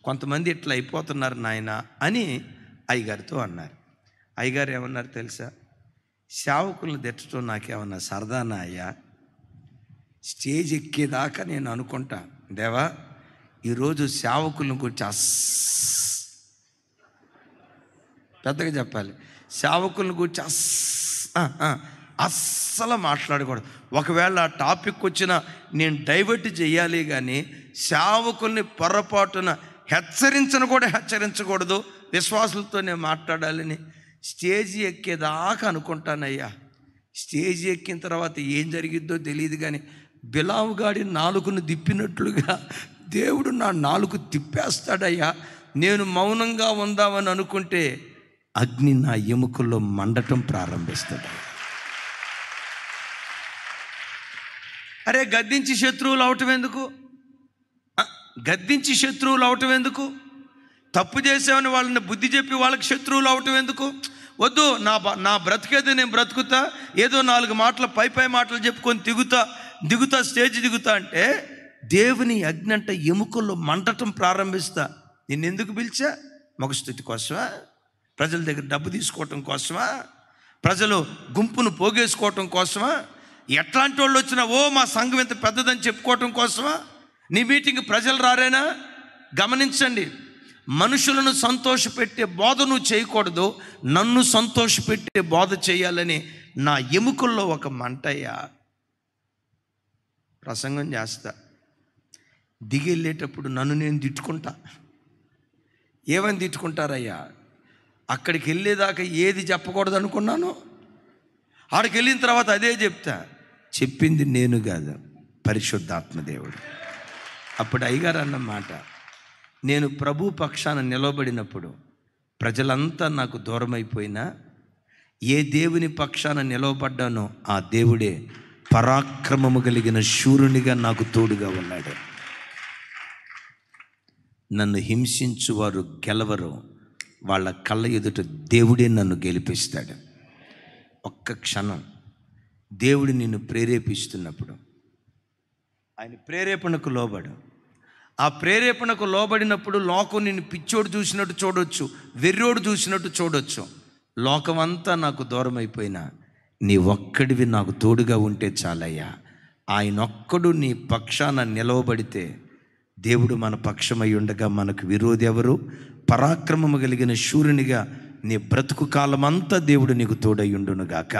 కొంతమంది ఇట్లా అయిపోతున్నారు నాయన అని అయ్యగారితో అన్నారు. అయ్యగారు ఏమన్నారు తెలుసా? సేవకులను తిట్టడం నాకేమన్నా సరదానా అయ్యా? స్టేజ్ ఎక్కేదాకా నేను అనుకుంటా, దేవా ఈరోజు సేవకులను గురించి పెద్దగా చెప్పాలి, సేవకులను గురించి అస్సలు మాట్లాడకూడదు. ఒకవేళ ఆ టాపిక్ వచ్చినా నేను డైవర్ట్ చేయాలి, కానీ సేవకుల్ని పొరపాటున హెచ్చరించకూడదు. విశ్వాసులతో నేను మాట్లాడాలని స్టేజ్ ఎక్కేదాకా అనుకుంటానయ్యా. స్టేజ్ ఎక్కిన తర్వాత ఏం జరిగిద్దో తెలియదు, కానీ బిలావుగాడి నాలుకను తిప్పినట్లుగా దేవుడు నా నాలుక తిప్పేస్తాడయ్యా. నేను మౌనంగా ఉందామని అనుకుంటే అగ్ని నా ఎముకల్లో మండటం ప్రారంభిస్తుంది. అరే గద్దించి శత్రువులు అవటం ఎందుకు? తప్పు చేసామని వాళ్ళని బుద్ధి చెప్పి వాళ్ళకి శత్రువులు అవటం ఎందుకు? వద్దు, నా బ్రతికేదో నేను బ్రతుకుతా, ఏదో 4 మాటలు పై మాటలు చెప్పుకొని దిగుతా స్టేజ్ దిగుతా అంటే దేవుని అగ్ని అంట ఎముకల్లో మండటం ప్రారంభిస్తా. నిన్నెందుకు పిలిచా? మొగస్థుతి కోసమా? ప్రజల దగ్గర డబ్బు తీసుకోవటం కోసమా? ప్రజలు గుంపును పోగేసుకోవటం కోసమా? ఎట్లాంటి వాళ్ళు వచ్చినా మా సంఘం ఎంత పెద్దదని చెప్పుకోవటం కోసమా? నీ మీటింగ్ ప్రజలు రారేనా? గమనించండి, మనుషులను సంతోషపెట్టే బోధ నువ్వు చేయకూడదు, నన్ను సంతోషపెట్టే బోధ చేయాలని నా ఎముకల్లో ఒక మంటయ్యా. ప్రసంగం చేస్తా, దిగెళ్ళేటప్పుడు నన్ను నేను తిట్టుకుంటా. ఏమని తిట్టుకుంటారయ్యా? అక్కడికి వెళ్ళేదాకా ఏది చెప్పకూడదు అనుకున్నాను, ఆడికి వెళ్ళిన తర్వాత అదే చెప్తా. చెప్పింది నేను కాదు, పరిశుద్ధాత్మ దేవుడు. అప్పుడు అయ్యగారు అన్నమాట, నేను ప్రభు పక్షాన నిలబడినప్పుడు ప్రజలంతా నాకు దూరమైపోయినా ఏ దేవుని పక్షాన నిలవబడ్డానో ఆ దేవుడే పరాక్రమము కలిగిన శూరునిగా నాకు తోడుగా ఉన్నాడు. నన్ను హింసించువారు గెలవరు, వాళ్ళ కళ్ళ ఎదుట దేవుడే నన్ను గెలిపిస్తాడు. ఒక్క క్షణం దేవుడు నిన్ను ప్రేరేపిస్తున్నప్పుడు ఆయన ప్రేరేపణకు లోబడు. ఆ ప్రేరేపణకు లోబడినప్పుడు లోకం నిన్ను పిచ్చోడు చూసినట్టు చూడొచ్చు, వెర్రోడు చూసినట్టు చూడొచ్చు. లోకమంతా నాకు దూరం అయిపోయినా నీ ఒక్కడివి నాకు తోడుగా ఉంటే చాలయ్యా. ఆయన ఒక్కడు నీ పక్షాన నిలవబడితే దేవుడు మన పక్షమై ఉండగా మనకు విరోధి ఎవరు? పరాక్రమము కలిగిన శూరునిగా నీ బ్రతుకు కాలమంతా దేవుడు నీకు తోడై ఉండునుగాక.